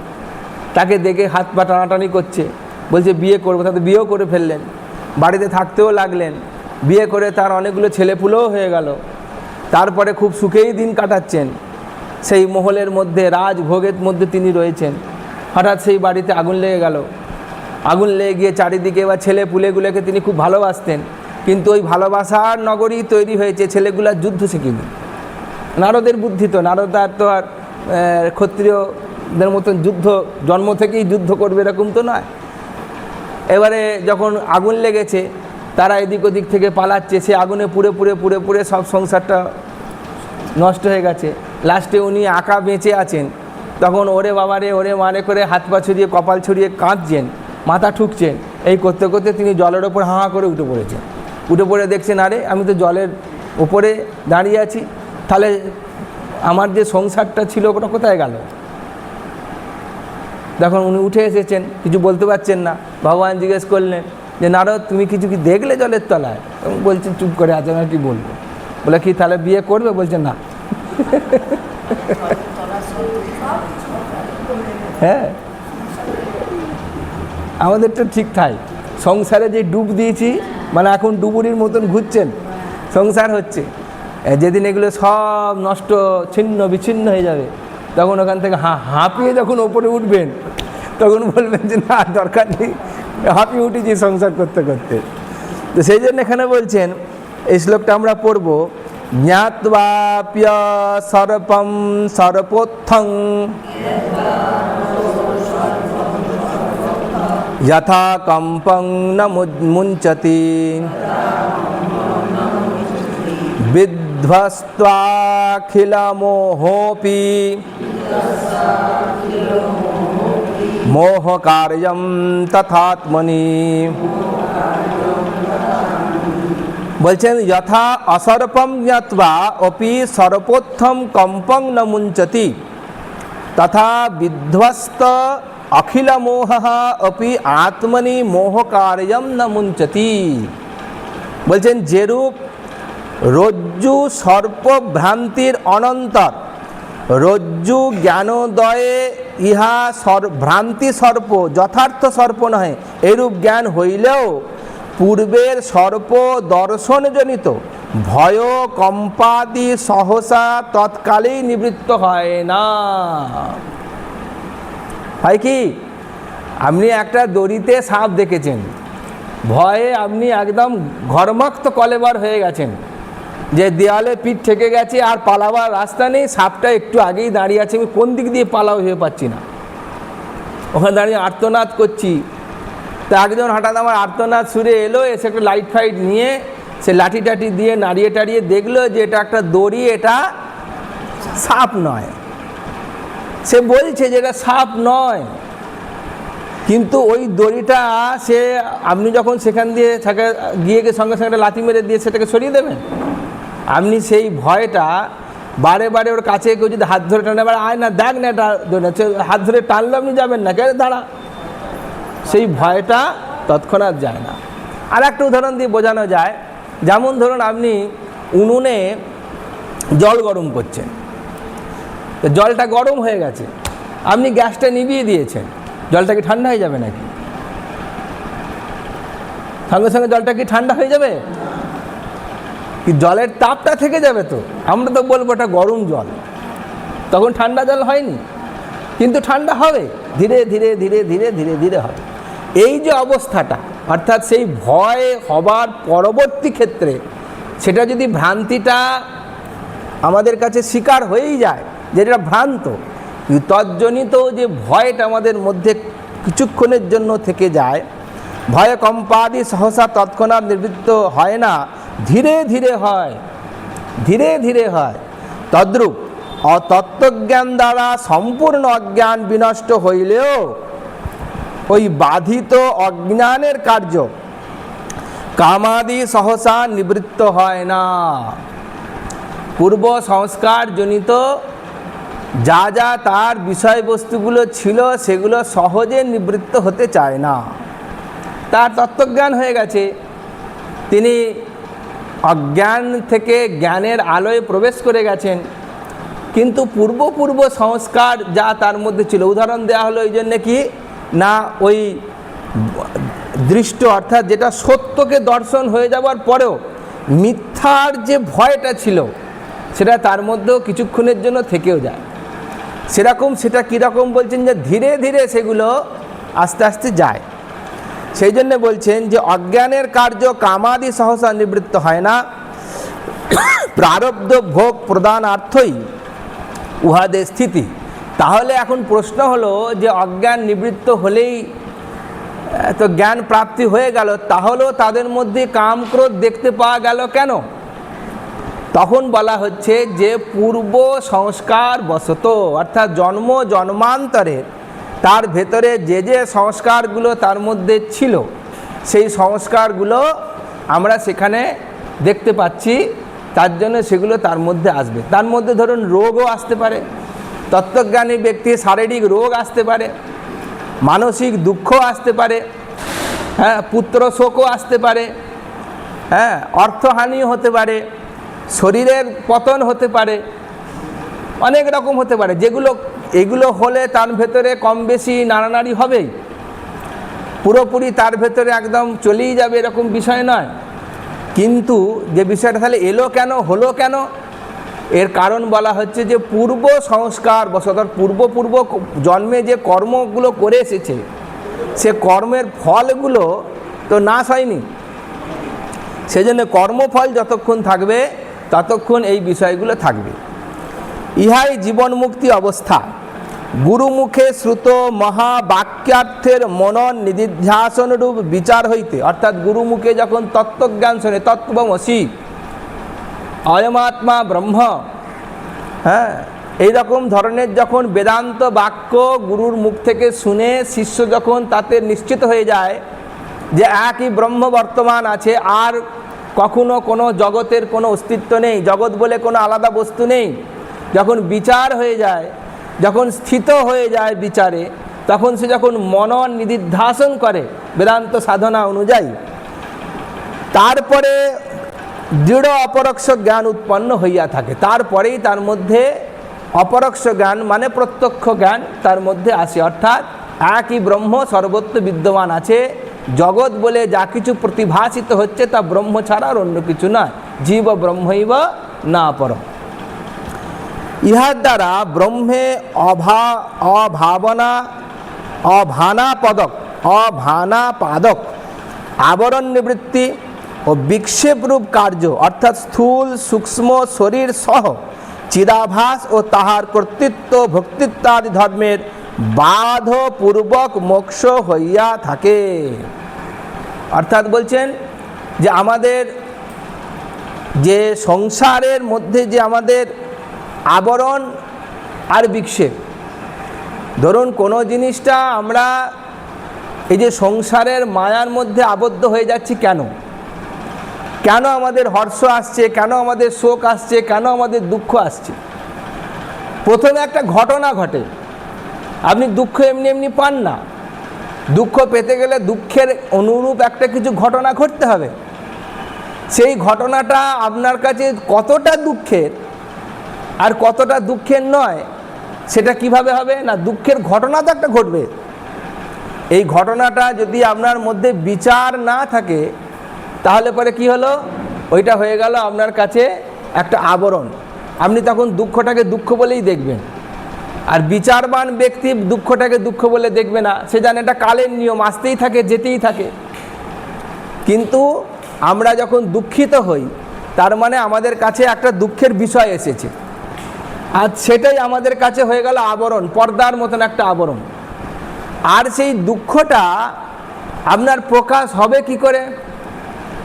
তাকে দেখে হাত পা টানাটানি করছে, বলছে বিয়ে করবো। তাতে বিয়েও করে ফেললেন, বাড়িতে থাকতেও লাগলেন। বিয়ে করে তার অনেকগুলো ছেলেপুলেও হয়ে গেল। তারপরে খুব সুখেই দিন কাটাচ্ছেন, সেই মহলের মধ্যে রাজভোগের মধ্যে তিনি রয়েছেন। হঠাৎ সেই বাড়িতে আগুন লেগে গেল। আগুন লেগে গিয়ে চারিদিকে এবার ছেলে পুলেগুলোকে তিনি খুব ভালোবাসতেন, কিন্তু ওই ভালোবাসার নগরী তৈরি হয়েছে, ছেলেগুলার যুদ্ধ শিখিনি। নারদের বুদ্ধি তো, নারদ তো আর ক্ষত্রিয়দের মতন যুদ্ধ জন্ম থেকেই যুদ্ধ করবে এরকম তো নয়। এবারে যখন আগুন লেগেছে, তারা এদিক ওদিক থেকে পালাচ্ছে, সে আগুনে পুড়ে পুড়ে পুড়ে পুড়ে সব সংসারটা নষ্ট হয়ে গেছে। লাস্টে উনি একা বেঁচে আছেন। তখন ওরে বাবারে ওরে মানে করে হাত পা ছড়িয়ে কপাল ছড়িয়ে কাঁদছেন, মাথা ঠুকছেন। এই করতে করতে তিনি জলের ওপর হাঁ করে উঠে পড়েছেন। উঠে পড়ে দেখছেন আরে আমি তো জলের ওপরে দাঁড়িয়ে আছি, তাহলে আমার যে সংসারটা ছিল ওটা কোথায় গেল? তখন উনি উঠে এসেছেন, কিছু বলতে পারছেন না। ভগবান জিজ্ঞেস করলেন যে নারদ তুমি কিছু কি দেখলে জলের তলায়? বলছেন চুপ করে আছে, আর কি বলবো। বলে কি তাহলে বিয়ে করবে? বলছে না। হ্যাঁ, আমাদের তো ঠিক তাই। সংসারে যে ডুব দিয়েছি, মানে এখন ডুবুরির মতন ঘুরছেন, সংসার হচ্ছে। যেদিন এগুলো সব নষ্ট ছিন্ন বিচ্ছিন্ন হয়ে যাবে, তখন ওখান থেকে হাঁপিয়ে যখন ওপরে উঠবেন, তখন বলবেন যে না দরকার নেই, হাঁপিয়ে উঠেছি সংসার করতে করতে। তো সেই জন্য এখানে বলছেন, এই শ্লোকটা আমরা পড়ব, জ্ঞাত্বাপ্য সর্পম সর্পোত্থং যথা কম্পং ন মুঞ্চতি বিধ্বস্ত্বাখিলমোহোপি মোহকার্যং তথাত্মনি। বলছেন যথা অসর্পম জ্ঞাত্বা অপি সর্পোত্থম কম্পং ন মুঞ্চতি তথা বিধ্বস্ত অখিল মোহ অপি আত্মনি মোহকার্যং ন মুঞ্চতি। বলছেন যেরূপ রজ্জু সর্প ভ্রান্তির অনন্তর, রজ্জু জ্ঞানোদয়ে ইহা ভ্রান্তি সর্প যথার্থ সর্প নহে, এরূপ জ্ঞান হইলেও পূর্বের সর্প দর্শনজনিত ভয় কম্পাদি সহসা তৎকালেই নিবৃত্ত হয় না। হয় কি, আপনি একটা দড়িতে সাপ দেখেছেন, ভয়ে আপনি একদম ঘর্মাক্ত কলেবার হয়ে গেছেন, যে দেওয়ালে পিঠ থেকে গেছে আর পালাবার রাস্তা নেই, সাপটা একটু আগেই দাঁড়িয়ে আছে, আমি কোন দিক দিয়ে পালাও হয়ে পাচ্ছি না, ওখানে দাঁড়িয়ে আর্তনাদ করছি। তো একজন হঠাৎ আমার আর্তনাদ সুরে এলো, এসে একটা লাইট ফাইট নিয়ে সে লাঠি টাঠি দিয়ে নাড়িয়ে টাড়িয়ে দেখলো যে এটা একটা দড়ি, এটা সাপ নয়। সে বলছে যে এটা সাপ নয়, কিন্তু ওই দড়িটা সে আপনি যখন সেখান দিয়ে গিয়ে সঙ্গে সঙ্গে লাথি মেরে দিয়ে সেটাকে সরিয়ে দেবেন, আপনি সেই ভয়টা বারে বারে ওর কাছে কেউ যদি হাত ধরে টানে, এবার আয় না দেখ না এটা হাত ধরে টানলে আপনি যাবেন না, কেন দাঁড়া, সেই ভয়টা তৎক্ষণাৎ যায় না। আর একটা উদাহরণ দিয়ে বোঝানো যায়, যেমন ধরুন আপনি উনুনে জল গরম করছেন, তো জলটা গরম হয়ে গেছে, আপনি গ্যাসটা নিভিয়ে দিয়েছেন, জলটা কি ঠান্ডা হয়ে যাবে নাকি? সঙ্গে সঙ্গে জলটা কি ঠান্ডা হয়ে যাবে? কি জলের তাপটা থেকে যাবে? তো আমরা তো বলবো এটা গরম জল, তখন ঠান্ডা জল হয়নি, কিন্তু ঠান্ডা হবে, ধীরে ধীরে ধীরে ধীরে ধীরে ধীরে হবে। এই যে অবস্থাটা, অর্থাৎ সেই ভয় হবার পরবর্তী ক্ষেত্রে সেটা যদি ভ্রান্তিটা আমাদের কাছে স্বীকার হয়েই যায় যে এটা ভ্রান্ত, তজ্জনিত যে ভয়টা আমাদের মধ্যে কিছুক্ষণের জন্য থেকে যায়, ভয়ে কম্পাদি সহসা তৎক্ষণাৎ নিবৃত্ত হয় না, ধীরে ধীরে হয়, ধীরে ধীরে হয়। তদ্রূপ তত্ত্বজ্ঞান দ্বারা সম্পূর্ণ অজ্ঞান বিনষ্ট হইলেও ওই বাধিত অজ্ঞানের কার্য কামাদি সহসা নিবৃত্ত হয় না। পূর্ব সংস্কার জনিত যা যা তার বিষয়বস্তুগুলো ছিল সেগুলো সহজে নিবৃত্ত হতে চায় না। তার তত্ত্বজ্ঞান হয়ে গেছে, তিনি অজ্ঞান থেকে জ্ঞানের আলোয় প্রবেশ করে গেছেন, কিন্তু পূর্ব সংস্কার যা তার মধ্যে ছিল, উদাহরণ দেওয়া হলো এই জন্যে কি না, ওই দৃষ্ট অর্থাৎ যেটা সত্যকে দর্শন হয়ে যাওয়ার পরেও মিথ্যার যে ভয়টা ছিল সেটা তার মধ্যেও কিছুক্ষণের জন্য থেকেও যায়। সেরকম সেটা কীরকম বলছেন যে ধীরে ধীরে সেগুলো আস্তে আস্তে যায়। সেই জন্য বলছেন যে অজ্ঞানের কার্য কামাদি সহসা নিবৃত্ত হয় না, প্রারব্ধ ভোগ প্রদানার্থই উহাদের স্থিতি। তাহলে এখন প্রশ্ন হলো যে অজ্ঞান নিবৃত্ত হলেই তো জ্ঞান প্রাপ্তি হয়ে গেল, তাহলেও তাদের মধ্যে কাম ক্রোধ দেখতে পাওয়া গেল কেন? তখন বলা হচ্ছে যে পূর্ব সংস্কার বশত, অর্থাৎ জন্ম জন্মান্তরের তার ভেতরে যে যে সংস্কারগুলো তার মধ্যে ছিল সেই সংস্কারগুলো আমরা সেখানে দেখতে পাচ্ছি, তার জন্য সেগুলো তার মধ্যে আসবে। তার মধ্যে ধরুন রোগও আসতে পারে, তত্ত্বজ্ঞানী ব্যক্তি শারীরিক রোগ আসতে পারে, মানসিক দুঃখ আসতে পারে, হ্যাঁ, পুত্র শোকও আসতে পারে, হ্যাঁ, অর্থহানিও হতে পারে, শরীরের পতন হতে পারে, অনেক রকম হতে পারে, এগুলো হলে তার ভেতরে কম বেশি নাড়ানাড়ি হবেই, পুরোপুরি তার ভেতরে একদম চলেই যাবে এরকম বিষয় নয়। কিন্তু যে বিষয়টা তাহলে এলো কেন, হলো কেন, এর কারণ বলা হচ্ছে যে পূর্ব সংস্কার বশত, পূর্ব জন্মে যে কর্মগুলো করে এসেছে সে কর্মের ফলগুলো তো নাশ হয়নি, সেজন্য কর্মফল যতক্ষণ থাকবে ততক্ষণ এই বিষয়গুলো থাকবে। ইহাই জীবন মুক্তি অবস্থা। গুরুমুখে শ্রুত মহাবাক্যার্থের মনন নিদিধ্যাসনরূপ বিচার হইতে, অর্থাৎ গুরুমুখে যখন তত্ত্বজ্ঞান শোনে, তত্ত্বমসি অয়মাত্মা ব্রহ্ম, হ্যাঁ, এইরকম ধরনের যখন বেদান্ত বাক্য গুরুর মুখ থেকে শুনে শিষ্য যখন তাতে নিশ্চিত হয়ে যায় যে একই ব্রহ্ম বর্তমান আছে, আর কখনো কোনো জগতের কোনো অস্তিত্ব নেই, জগৎ বলে কোনো আলাদা বস্তু নেই, যখন বিচার হয়ে যায়, যখন স্থিত হয়ে যায় বিচারে, তখন সে যখন মনন নিদিধ্যাসন করে বেদান্ত সাধনা অনুযায়ী, তারপরে দৃঢ় অপরোক্ষ জ্ঞান উৎপন্ন হইয়া থাকে। তারপরেই তার মধ্যে অপরোক্ষ জ্ঞান মানে প্রত্যক্ষ জ্ঞান তার মধ্যে আসে, অর্থাৎ একই ব্রহ্ম সর্বত্র বিদ্যমান আছে, জগৎ বলে যা কিছু প্রতিভাসিত হচ্ছে তা ব্রহ্ম ছাড়া আর অন্য কিছু নয়, জীব ব্রহ্মৈব না পরম। ইহার দ্বারা ব্রহ্মে অভানা পাদক আবরণ নিবৃত্তি ও বিক্ষেপরূপ কার্য, অর্থাৎ স্থূল সূক্ষ্ম শরীর সহ চিদাভাস ও তাহার কর্তৃত্ব ভক্তিত্বাদি ধর্মের বাধপূর্বক মোক্ষ হইয়া থাকে। অর্থাৎ বলছেন যে আমাদের যে সংসারের মধ্যে যে আমাদের আবরণ আর বিক্ষেপ, ধরুন কোনো জিনিসটা আমরা এই যে সংসারের মায়ার মধ্যে আবদ্ধ হয়ে যাচ্ছি, কেন আমাদের হর্ষ আসছে, কেন আমাদের শোক আসছে, কেন আমাদের দুঃখ আসছে? প্রথমে একটা ঘটনা ঘটে, আপনি দুঃখ এমনি এমনি পান না, দুঃখ পেতে গেলে দুঃখের অনুরূপ একটা কিছু ঘটনা ঘটতে হবে। সেই ঘটনাটা আপনার কাছে কতটা দুঃখের আর কতটা দুঃখের নয় সেটা কিভাবে হবে না, দুঃখের ঘটনা তো একটা ঘটবে। এই ঘটনাটা যদি আপনার মধ্যে বিচার না থাকে তাহলে পরে কি হলো, ওইটা হয়ে গেল আপনার কাছে একটা আবরণ, আপনি তখন দুঃখটাকে দুঃখ বলেই দেখবেন। আর বিচারবান ব্যক্তি দুঃখটাকে দুঃখ বলে দেখবে না, সে জানে এটা কালের নিয়ম, আসতেই থাকে যেতেই থাকে। কিন্তু আমরা যখন দুঃখিত হই তার মানে আমাদের কাছে একটা দুঃখের বিষয় এসেছে, আর সেটাই আমাদের কাছে হয়ে গেল আবরণ, পর্দার মতন একটা আবরণ। আর সেই দুঃখটা আপনার প্রকাশ হবে কি করে?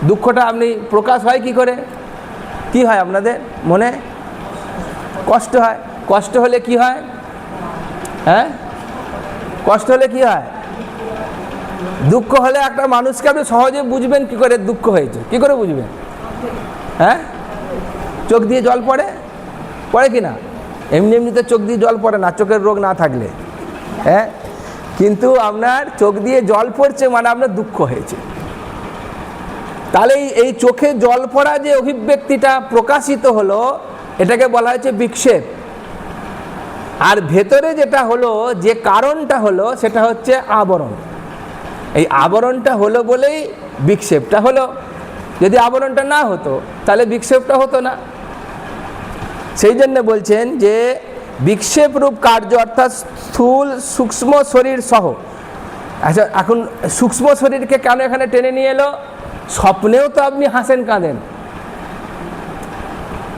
দুঃখটা আপনি প্রকাশ হয় কি করে? কি হয় আপনাদের মনে? কষ্ট হয়। কষ্ট হলে কি হয়? হ্যাঁ, কষ্ট হলে কি হয়? দুঃখ হলে একটা মানুষকে আপনি সহজে বুঝবেন কি করে দুঃখ হয়েছে, কি করে বুঝবেন? হ্যাঁ, চোখ দিয়ে জল পড়ে, পড়ে কি না? এমনি এমনিতে চোখ দিয়ে জল পড়ে না, চোখের রোগ না থাকলে। হ্যাঁ, কিন্তু আপনার চোখ দিয়ে জল পড়ছে মানে আপনার দুঃখ হয়েছে। তাহলে এই চোখে জল পড়া যে অভিব্যক্তিটা প্রকাশিত হলো, এটাকে বলা হয়েছে বিক্ষেপ। আর ভেতরে যেটা হলো, যে কারণটা হলো, সেটা হচ্ছে আবরণ। এই আবরণটা হলো বলেই বিক্ষেপটা হলো। যদি আবরণটা না হতো তাহলে বিক্ষেপটা হতো না। সেই জন্য বলছেন যে বিক্ষেপ রূপ কার্য অর্থাৎ স্থূল সূক্ষ্ম শরীর সহ। আচ্ছা, এখন সূক্ষ্ম শরীরকে কেন এখানে টেনে নিয়ে এলো? স্বপ্নেও তো আপনি হাসেন কাঁদেন,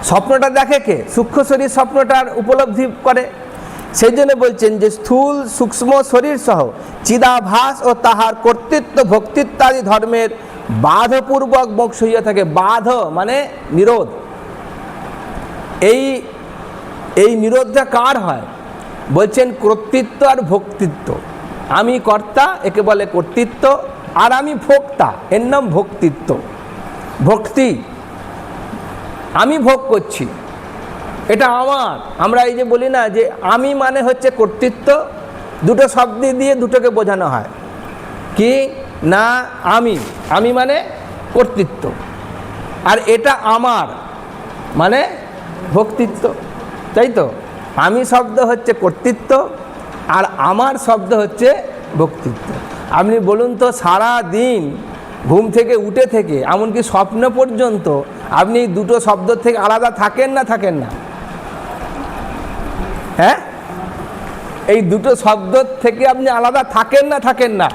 স্বপ্নটা দেখে কে? সূক্ষ্ম শরীর স্বপ্নটার উপলব্ধি করে। সেই জন্য বলছেন যে স্থূল সূক্ষ্ম শরীর সহ চিদাভাস ও তাহার কর্তৃত্ব ভক্তিত্বাদি ধর্মের বাধপূর্বক মোক্ষ হইয়া থাকে। বাধ মানে নিরোধ। এই নিরোধটা কার হয়? বলছেন কর্তৃত্ব আর ভক্তিত্ব। আমি কর্তা, একে বলে কর্তৃত্ব, আর আমি ভোক্তা, এর নাম ভক্তিত্ব। ভক্তি, আমি ভোগ করছি, এটা আমার। আমরা এই যে বলি না যে আমি মানে হচ্ছে কর্তৃত্ব, দুটো শব্দ দিয়ে দুটোকে বোঝানো হয়। কি না, আমি মানে কর্তৃত্ব, আর এটা আমার মানে ভক্তিত্ব, তাই তো? আমি শব্দ হচ্ছে কর্তৃত্ব, আর আমার শব্দ হচ্ছে ভক্তিত্ব। আপনি বলুন তো, সারা দিন ঘুম থেকে উঠে থেকে এমনকি স্বপ্ন পর্যন্ত আপনি দুটো শব্দ থেকে আলাদা থাকেন না থাকেন না? হ্যাঁ, এই দুটো শব্দ থেকে আপনি আলাদা থাকেন না থাকেন না?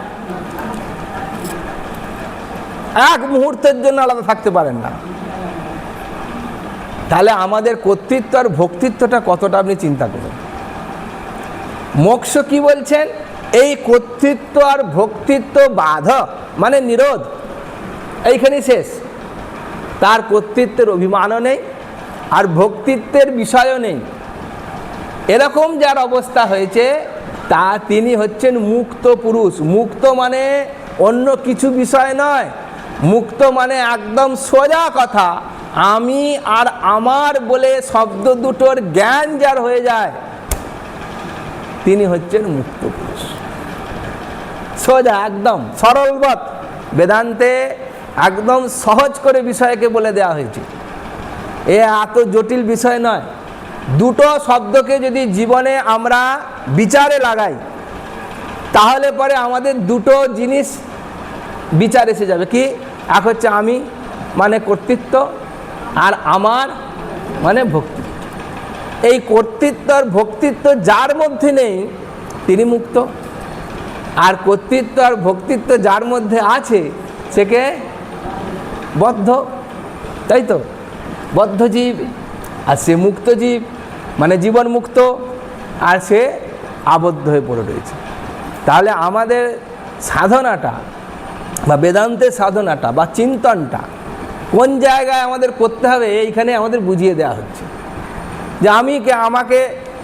এক মুহূর্তের জন্য আলাদা থাকতে পারেন না। তাহলে আমাদের কর্তৃত্ব আর ভক্তিত্বটা কতটা আপনি চিন্তা করুন। মোক্ষ কি বলছেন? এই কর্তৃত্ব আর ভক্তিত্ব বাধ মানে নিরোধ, এইখানেই শেষ। তার কর্তৃত্বের অভিমানও নেই আর ভক্তিত্বের বিষয়ও নেই। এরকম যার অবস্থা হয়েছে তা তিনি হচ্ছেন মুক্ত পুরুষ। মুক্ত মানে অন্য কিছু বিষয় নয়, মুক্ত মানে একদম সোজা কথা, আমি আর আমার বলে শব্দ দুটোর জ্ঞান যার হয়ে যায় তিনি হচ্ছেন মুক্ত পুরুষ। সোজা, একদম সরলবৎ। বেদান্তে একদম সহজ করে বিষয়কে বলে দেওয়া হয়েছে, এ এত জটিল বিষয় নয়। দুটো শব্দকে যদি জীবনে আমরা বিচারে লাগাই তাহলে পরে আমাদের দুটো জিনিস বিচার এসে যাবে। কি? এক হচ্ছে আমি মানে কর্তৃত্ব, আর আমার মানে ভক্তিত্ব। এই কর্তৃত্ব আর ভক্তিত্ব যার মধ্যে নেই তিনি মুক্ত, আর কর্তৃত্ব আর ভক্তিত্ব যার মধ্যে আছে সেকে বদ্ধ, তাই তো? বদ্ধ জীব, আর সে মুক্ত জীব মানে জীবন মুক্ত, আর সে আবদ্ধ হয়ে পড়ে রয়েছে। তাহলে আমাদের সাধনাটা বা বেদান্তের সাধনাটা বা চিন্তনটা কোন জায়গায় আমাদের করতে হবে এইখানে আমাদের বুঝিয়ে দেওয়া হচ্ছে যে আমাকে।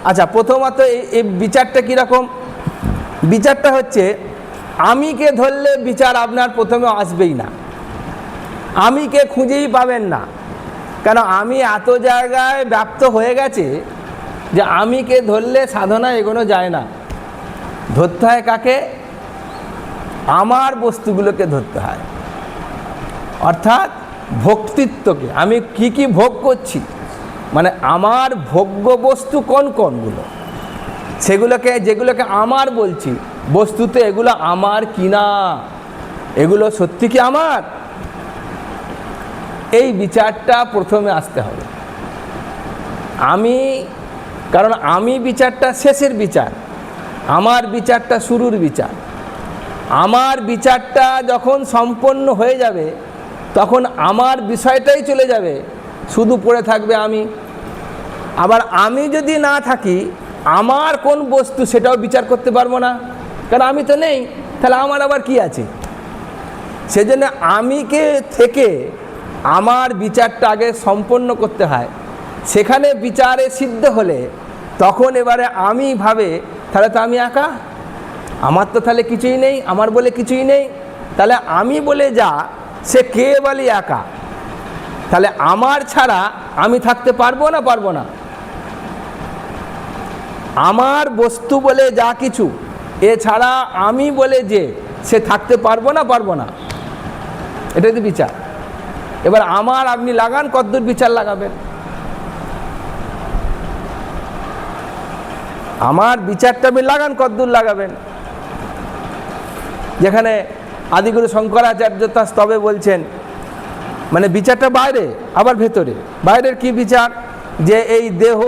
আচ্ছা, প্রথমত এই বিচারটা কীরকম? বিচারটা হচ্ছে আমিকে ধরলে বিচার আপনার প্রথমে আসবেই না, আমিকে খুঁজেই পাবেন না। কেন? আমি এত জায়গায় ব্যাপ্ত হয়ে গেছে যে আমিকে ধরলে সাধনা এগোনো যায় না। ধরতে হয় কাকে? আমার বস্তুগুলোকে ধরতে হয়, অর্থাৎ ভক্তিত্বকে। আমি কি কি ভোগ করছি, মানে আমার ভোগ্য বস্তু কোন কোনগুলো, সেগুলোকে, যেগুলোকে আমার বলছি, বস্তুতে এগুলো আমার কিনা, এগুলো সত্যি কি আমার? এই বিচারটা প্রথমে আসতে হবে। কারণ আমি বিচারটা শেষের বিচার, আমার বিচারটা শুরুর বিচার। আমার বিচারটা যখন সম্পন্ন হয়ে যাবে তখন আমার বিষয়টাই চলে যাবে, শুধু পড়ে থাকবে আমি। আবার আমি যদি না থাকি, আমার কোন বস্তু সেটাও বিচার করতে পারবো না, কারণ আমি তো নেই। তাহলে আমার আবার কি আছে? সেজন্য আমিকে থেকে আমার বিচারটা আগে সম্পন্ন করতে হয়। সেখানে বিচারে সিদ্ধ হলে তখন এবারে আমি ভাবে তাহলে তো আমি একা, আমার তো তাহলে কিছুই নেই, আমার বলে কিছুই নেই। তাহলে আমি বলে যা সে কেবলই একা। তাহলে আমার ছাড়া আমি থাকতে পারবো না, পারবো না? আমার বস্তু বলে যা কিছু, এছাড়া আমি বলে যে সে থাকতে পারবো না, পারবো না? এটাই তো বিচার। এবার আমার আপনি লাগান, কতদূর বিচার লাগাবেন? আমার বিচারটা আপনি লাগান, কতদূর লাগাবেন? যেখানে আদিগুরু শঙ্করাচার্য তার স্তবে বলছেন, মানে বিচারটা বাইরে আবার ভেতরে। বাইরের কি বিচার? যে এই দেহ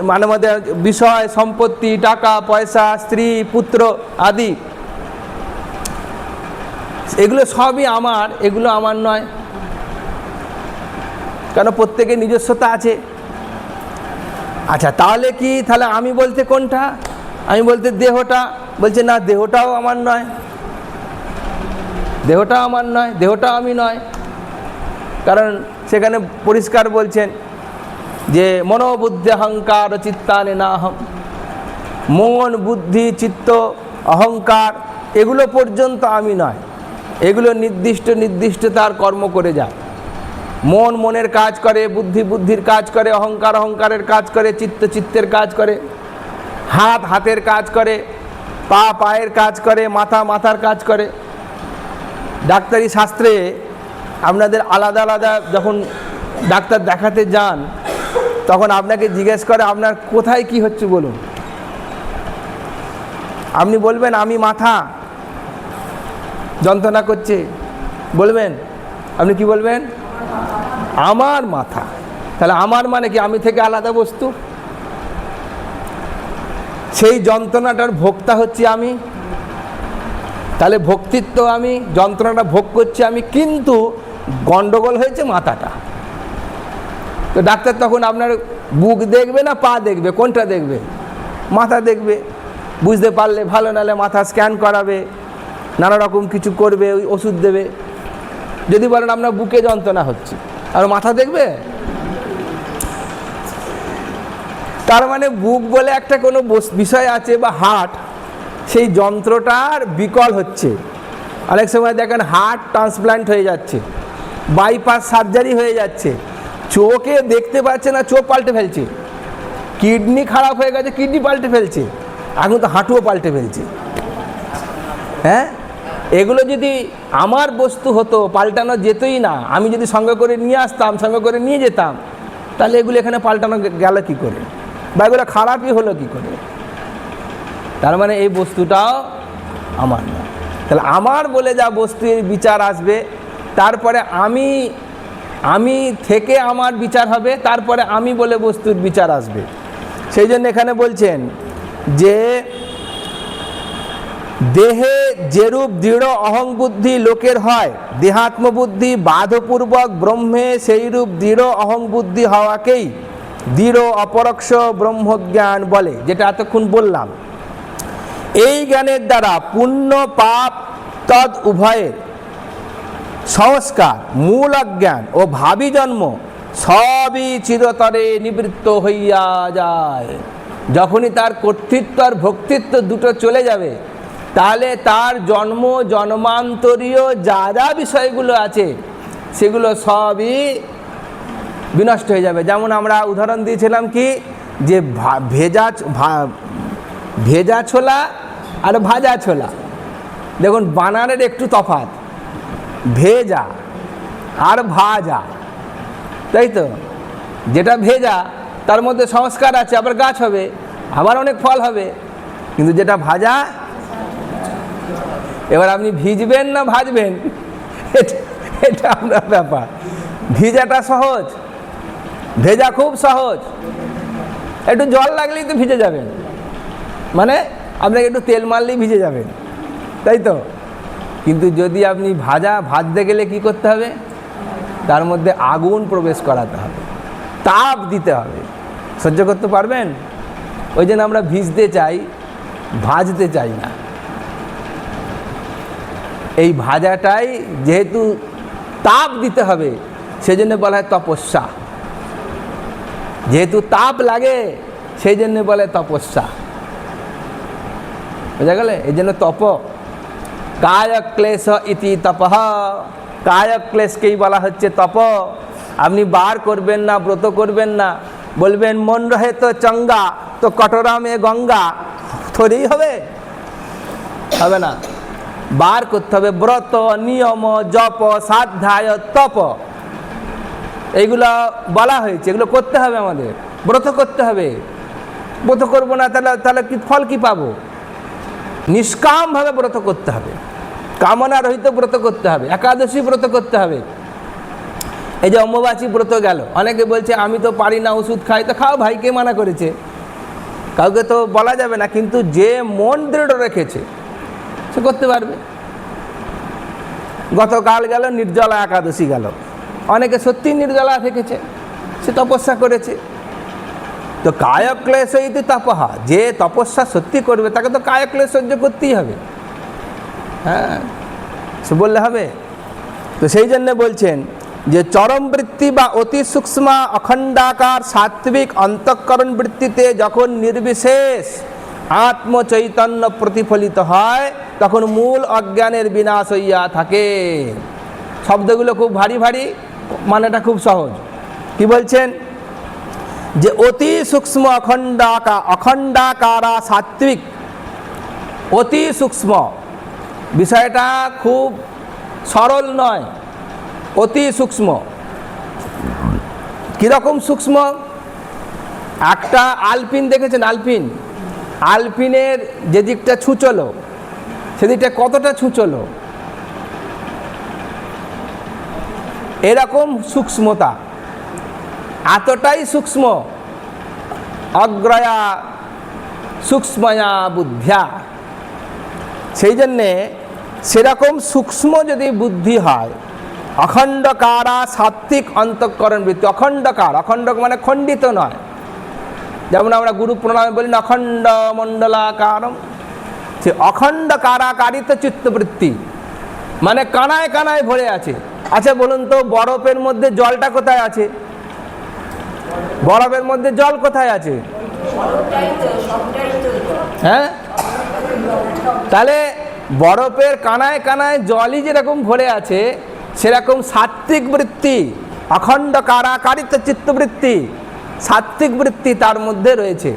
মানে মধ্যে বিষয় সম্পত্তি, টাকা পয়সা, স্ত্রী পুত্র আদি, এগুলো সবই আমার, এগুলো আমার নয়। কেন? প্রত্যেকের নিজস্বতা আছে। আচ্ছা, তাহলে কি, তাহলে আমি বলতে কোনটা? আমি বলতে দেহটা। বলছে না, দেহটাও আমার নয়, দেহটাও আমার নয়, দেহটাও আমি নয়। কারণ সেখানে পরিষ্কার বলছেন যে মনোবুদ্ধি অহংকার চিত্তানে নাহম, মন বুদ্ধি চিত্ত অহংকার এগুলো পর্যন্ত আমি নয়। এগুলো নির্দিষ্ট নির্দিষ্ট তার কর্ম করে যায়। মন মনের কাজ করে, বুদ্ধি বুদ্ধির কাজ করে, অহংকার অহংকারের কাজ করে, চিত্ত চিত্তের কাজ করে, হাত হাতের কাজ করে, পা পায়ের কাজ করে, মাথা মাথার কাজ করে। ডাক্তারি শাস্ত্রে আপনাদের আলাদা আলাদা যখন ডাক্তার দেখাতে যান তখন আপনাকে জিজ্ঞেস করে আপনার কোথায় কি হচ্ছে বলুন। আপনি বলবেন আমি মাথা যন্ত্রণা করছে, বলবেন। আপনি কি বলবেন? আমার মাথা। তাহলে আমার মানে কি? আমি থেকে আলাদা বস্তু। সেই যন্ত্রণাটার ভোক্তা হচ্ছে আমি। তাহলে ভক্তিত্ব আমি, যন্ত্রণাটা ভোগ করছি আমি, কিন্তু গন্ডগোল হয়েছে মাথাটা। তো ডাক্তার তখন আপনার বুক দেখবে না পা দেখবে? কোনটা দেখবে? মাথা দেখবে। বুঝতে পারলে ভালো, নাহলে মাথা স্ক্যান করাবে, নানা রকম কিছু করবে, ওই ওষুধ দেবে। যদি বলেন আপনার বুকে যন্ত্রণা হচ্ছে, আর মাথা দেখবে? তার মানে বুক বলে একটা কোনো বিষয় আছে বা হার্ট, সেই যন্ত্রটার বিকল হচ্ছে। অনেক সময় দেখেন হার্ট ট্রান্সপ্লান্ট হয়ে যাচ্ছে, বাইপাস সার্জারি হয়ে যাচ্ছে, চোখে দেখতে পাচ্ছে না, চোখ পাল্টে ফেলছে। কিডনি খারাপ হয়ে গেছে, কিডনি পাল্টে ফেলছে। এখন তো হাঁটুও পাল্টে ফেলছে। হ্যাঁ, এগুলো যদি আমার বস্তু হতো পাল্টানো যেতই না। আমি যদি সঙ্গে করে নিয়ে আসতাম, সঙ্গে করে নিয়ে যেতাম, তাহলে এগুলো এখানে পাল্টানো গেল কি করে, বা এগুলো খারাপই হলো কি করে? তার মানে এই বস্তুটাও আমার না। তাহলে আমার বলে যা বস্তুর বিচার আসবে, তারপরে আমি থেকে আমার বিচার হবে, তারপরে আমি বলে বস্তুর বিচার আসবে। সেই জন্য এখানে বলছেন যে দেহে যেরূপ দৃঢ় অহংবুদ্ধি লোকের হয়, দেহাত্মবুদ্ধি বাধপূর্বক ব্রহ্মে সেইরূপ দৃঢ় অহংবুদ্ধি হওয়াকেই দৃঢ় অপরোক্ষ ব্রহ্মজ্ঞান বলে, যেটা এতক্ষণ বললাম। এই জ্ঞানের দ্বারা পুণ্য পাপ তদ উভয়ের সংস্কার, মূল অজ্ঞান ও ভাবী জন্ম সবই চিরতরে নিবৃত্ত হইয়া যায়। যখনই তার কর্তৃত্ব আর ভক্তিত্ব দুটো চলে যাবে, তাহলে তার জন্ম জন্মান্তরীয় যা যা বিষয়গুলো আছে সেগুলো সবই বিনষ্ট হয়ে যাবে। যেমন আমরা উদাহরণ দিয়েছিলাম কি, যে ভেজা ছোলা আর ভাজা ছোলা, দেখুন বানানের একটু তফাৎ, ভেজা আর ভাজা, তাই তো? যেটা ভেজা তার মধ্যে সংস্কার আছে, আবার গাছ হবে, আবার অনেক ফল হবে। কিন্তু যেটা ভাজা, এবার আপনি ভিজবেন না ভাজবেন, এটা আপনার ব্যাপার। ভিজাটা সহজ, ভেজা খুব সহজ। একটু জল লাগলেই তো ভিজে যাবেন, মানে আপনাকে একটু তেল মারলেই ভিজে যাবেন, তাই তো? কিন্তু যদি আপনি ভাজতে গেলে কি করতে হবে? তার মধ্যে আগুন প্রবেশ করাতে হবে, তাপ দিতে হবে। সহ্য করতে পারবেন? ওই জন্য আমরা ভিজতে চাই, ভাজতে চাই না। এই ভাজাটাই যেহেতু তাপ দিতে হবে, সেজন্য বলা হয় তপস্যা। যেহেতু তাপ লাগে সেই জন্য বলে তপস্যা। বোঝা গেলে? এই জন্য তপ। কায় ক্লেশ ইতি তপঃ, কায় ক্লেশকেই বলা হচ্ছে তপ। আপনি বার করবেন না, ব্রত করবেন না, বলবেন মন রহে তো চঙ্গা, তো কটোরা মে গঙ্গা, থরেই হবে? হবে না। বার করতে হবে। ব্রত, নিয়ম, জপ, সাধ্যায়, তপ, এইগুলো বলা হয়েছে, এগুলো করতে হবে আমাদের। ব্রত করতে হবে। ব্রত করবো না তাহলে কি ফল কি পাবো? নিষ্কামভাবে ব্রত করতে হবে, কামনা রহিত ব্রত করতে হবে, একাদশী ব্রত করতে হবে। এই যে অম্বুবাচী ব্রত গেল, অনেকে বলছে আমি তো পারি না, ওষুধ খাই। তো খাও ভাই, কে মানা করেছে? কাউকে তো বলা যাবে না, কিন্তু যে মন দৃঢ় রেখেছে সে করতে পারবে। গতকাল গেল নির্জলা একাদশী গেল, অনেকে সত্যি নির্জলা থেকেছে, সে তপস্যা করেছে। তো কায়ক্লেশ ইতি তপঃ, যে তপস্যা সত্যি করবে তাকে তো কায়ক্লেশ সহ্য করতেই হবে। হ্যাঁ, সে বললে হবে? তো সেই জন্য বলছেন যে চরম বৃত্তি বা অতি সূক্ষ্ম অখণ্ডাকার সাত্বিক অন্তঃকরণ বৃত্তিতে যখন নির্বিশেষ আত্মচৈতন্য প্রতিফলিত হয়, তখন মূল অজ্ঞানের বিনাশ হইয়া থাকে। শব্দগুলো খুব ভারী ভারী, মানেটা খুব সহজ। কি বলছেন? যে অতি সূক্ষ্ম অখণ্ডাকারা সাত্বিক, অতি সূক্ষ্ম, বিষয়টা খুব সরল নয়, অতি সূক্ষ্ম। কীরকম সূক্ষ্ম? একটা আলপিন দেখেছেন? আলপিনের যেদিকটা ছুঁচলো সেদিকটা কতটা ছুঁচলো, এরকম সূক্ষ্মতা, এতটাই সূক্ষ্ম। অগ্রয়া সূক্ষ্ময়া বুদ্ধ্যা, সেই জন্যে সেরকম সূক্ষ্ম যদি বুদ্ধি হয়, অখণ্ডকারা সাত্বিক অন্তঃকরণ বৃত্তি। অখণ্ডকার, অখণ্ড মানে খণ্ডিত নয়। যেমন আমরা গুরু প্রণামে বলি অখণ্ড মণ্ডলাকারম, সে অখণ্ড কারাকারিত চিত্তবৃত্তি, মানে কানায় কানায় ভরে আছে। আচ্ছা বলুন তো, বরফের মধ্যে জলটা কোথায় আছে? বরফের মধ্যে জল কোথায় আছে? হ্যাঁ, তাহলে বরফের কানায় কানায় জলই যেরকম ভরে আছে, সেরকম সাত্বিক বৃত্তি, অখণ্ড কারাকারিত চিত্তবৃত্তি, সাত্বিক বৃত্তি তার মধ্যে রয়েছে।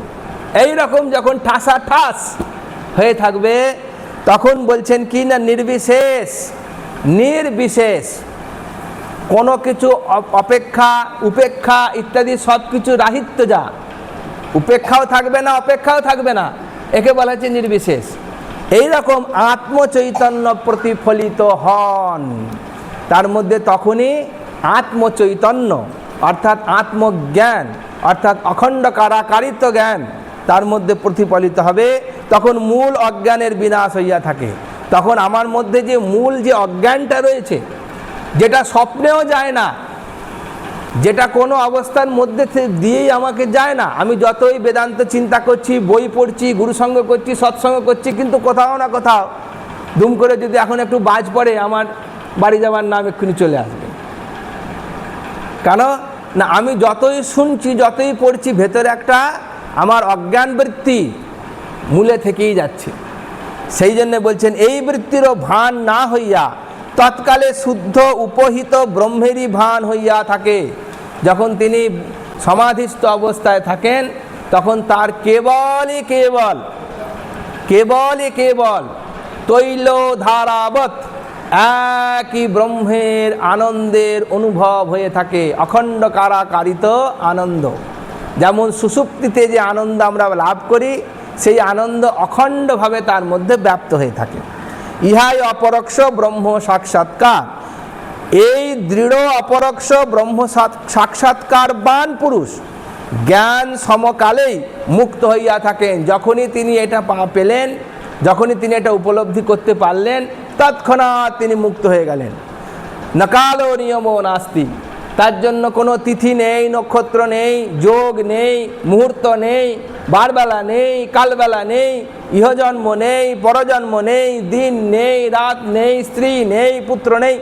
এই রকম যখন ঠাসা ঠাস হয়ে থাকবে, তখন বলছেন কি না নির্বিশেষ কোনো কিছু অপেক্ষা, উপেক্ষা ইত্যাদি সব কিছু রাহিত্য, যা উপেক্ষাও থাকবে না, অপেক্ষাও থাকবে না, একে বলা হচ্ছে নির্বিশেষ। এইরকম আত্মচৈতন্য প্রতিফলিত হন, তার মধ্যে তখনই আত্মচৈতন্য অর্থাৎ আত্মজ্ঞান অর্থাৎ অখণ্ড কারাকারিত জ্ঞান তার মধ্যে প্রতিফলিত হবে। তখন মূল অজ্ঞানের বিনাশ হইয়া থাকে। তখন আমার মধ্যে যে মূল যে অজ্ঞানটা রয়েছে, যেটা স্বপ্নেও যায় না, যেটা কোনো অবস্থার মধ্যে দিয়েই আমাকে যায় না, আমি যতই বেদান্ত চিন্তা করছি, বই পড়ছি, গুরুসঙ্গ করছি, সৎসঙ্গ করছি, কিন্তু কোথাও না কোথাও দুম করে যদি এখন একটু বাজ পড়ে, আমার বাড়ি যাওয়ার নাম এক্ষুনি চলে আসবে। কেন না, আমি যতই শুনছি, যতই পড়ছি, ভেতরে একটা আমার অজ্ঞান বৃত্তি মূলে থেকেই যাচ্ছে। সেই জন্য বলছেন এই বৃত্তিরও ভান না হইয়া তৎকালে শুদ্ধ উপহিত ব্রহ্মেরই ভান হইয়া থাকে। যখন তিনি সমাধিস্থ অবস্থায় থাকেন, তখন তার কেবলই কেবল তৈল ধারাবৎ একই ব্রহ্মের আনন্দের অনুভব হয়ে থাকে, অখণ্ড কারাকারিত আনন্দ। যেমন সুষুপ্তিতে যে আনন্দ আমরা লাভ করি, সেই আনন্দ অখণ্ডভাবে তার মধ্যে ব্যাপ্ত হয়ে থাকে। ইহাই অপরোক্ষ ব্রহ্ম সাক্ষাৎকার। এই দৃঢ় অপরোক্ষ ব্রহ্ম সাক্ষাৎকারবান পুরুষ জ্ঞান সমকালেই মুক্ত হইয়া থাকেন। যখনই তিনি এটা পেলেন, যখনই তিনি এটা উপলব্ধি করতে পারলেন, তৎক্ষণাৎ তিনি মুক্ত হয়ে গেলেন। নকালো নিয়মো নাস্তি, তার জন্য কোনো তিথি নেই, নক্ষত্র নেই, যোগ নেই, মুহূর্ত নেই, বারবেলা নেই, কালবেলা নেই, ইহজন্ম নেই, পরজন্ম নেই, দিন নেই, রাত নেই, স্ত্রী নেই, পুত্র নেই,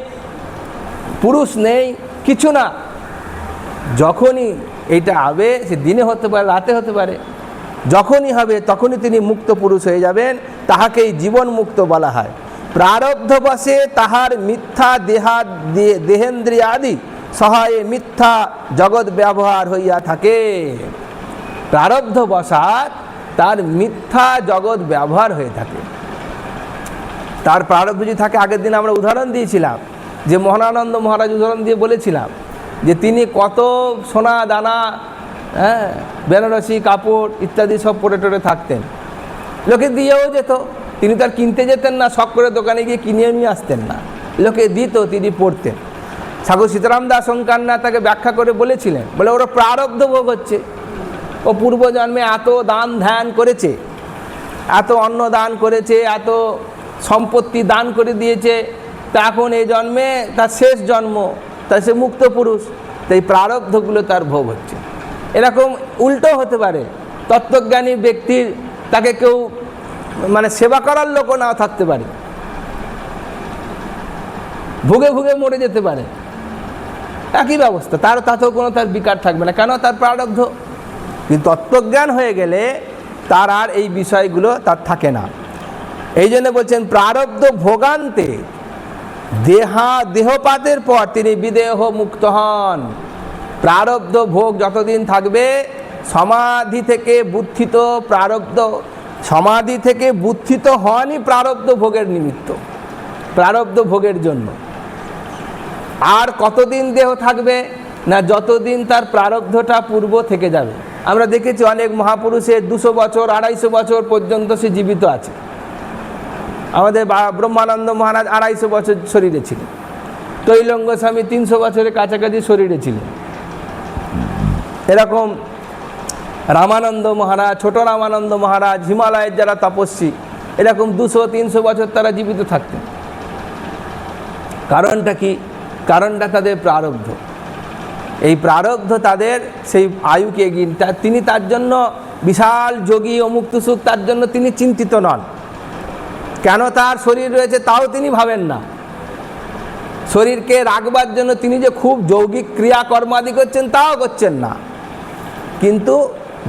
পুরুষ নেই, কিছু না। যখনই এইটা হবে, সে দিনে হতে পারে, রাতে হতে পারে, যখনই হবে তখনই তিনি মুক্ত পুরুষ হয়ে যাবেন। তাহাকেই জীবন মুক্ত বলা হয়। প্রারব্ধবশে তাহার মিথ্যা দেহেন্দ্রিয়াদি সহায়ে মিথ্যা জগৎ ব্যবহার হইয়া থাকে। প্রারব্ধবশাৎ তার মিথ্যা জগৎ ব্যবহার হয়ে থাকে। তার প্রারব্ধ যদি থাকে, আগের দিন আমরা উদাহরণ দিয়েছিলাম যে মহানানন্দ মহারাজ উদাহরণ দিয়ে বলেছিলাম যে তিনি কত সোনা দানা, বেনারসি কাপড় ইত্যাদি সব পরে টরে থাকতেন, লোকে দিয়েও যেত, তিনি তার কিনতে যেতেন না, শখ করে দোকানে গিয়ে কিনে নিয়ে আসতেন না, লোকে দিত, তিনি পড়তেন। ঠাকুর সীতারাম দাস শঙ্করনা তাকে ব্যাখ্যা করে বলেছিলেন, বলে ওরা প্রারব্ধ ভোগ হচ্ছে, ও পূর্বজন্মে এত দান ধ্যান করেছে, এত অন্ন দান করেছে, এত সম্পত্তি দান করে দিয়েছে, তা এখন এই জন্মে তার শেষ জন্ম, তাই সে মুক্ত পুরুষ, তাই প্রারব্ধগুলো তার ভোগ হচ্ছে। এরকম উল্টো হতে পারে, তত্ত্বজ্ঞানী ব্যক্তির তাকে কেউ সেবা করার লোকও নাও থাকতে পারে, ভুগে ভুগে মরে যেতে পারে, একই ব্যবস্থা, তাতেও কোনো তার বিকার থাকবে না, কেন? তার প্রারব্ধ। কিন্তু তত্ত্বজ্ঞান হয়ে গেলে তার আর এই বিষয়গুলো তার থাকে না। এই জন্য বলছেন প্রারব্ধ ভোগান্তে দেহপাতের পর তিনি বিদেহ মুক্ত হন। প্রারব্ধ ভোগ যতদিন থাকবে, সমাধি থেকে বুদ্ধিত প্রারব্ধ, সমাধি থেকে বুদ্ধিত হনই প্রারব্ধ ভোগের নিমিত্ত, প্রারব্ধ ভোগের জন্য। আর কতদিন দেহ থাকবে না, যতদিন তার প্রারব্ধটা পূর্ব থেকে যাবে। আমরা দেখেছি অনেক মহাপুরুষের 200 বছর 250 বছর পর্যন্ত সে জীবিত আছে। আমাদের ব্রহ্মানন্দ মহারাজ 250 বছর শরীরে ছিলেন, তৈলঙ্গ স্বামী 300 বছরের কাছাকাছি শরীরে ছিলেন। এরকম রামানন্দ মহারাজ, ছোট রামানন্দ মহারাজ, হিমালয়ের যারা তপস্বী, এরকম 200-300 বছর তারা জীবিত থাকতেন। কারণটা কি? কারণটা তাদের প্রারব্ধ। এই প্রারব্ধ তাদের সেই আয়ুকে এগিয়ে, তিনি তার জন্য বিশাল যোগী ও মুক্ত সুখ, তার জন্য তিনি চিন্তিত নন। কেন তার শরীর রয়েছে তাও তিনি ভাবেন না। শরীরকে রাখবার জন্য তিনি যে খুব যৌগিক ক্রিয়াকর্মাদি করছেন তাও করছেন না। কিন্তু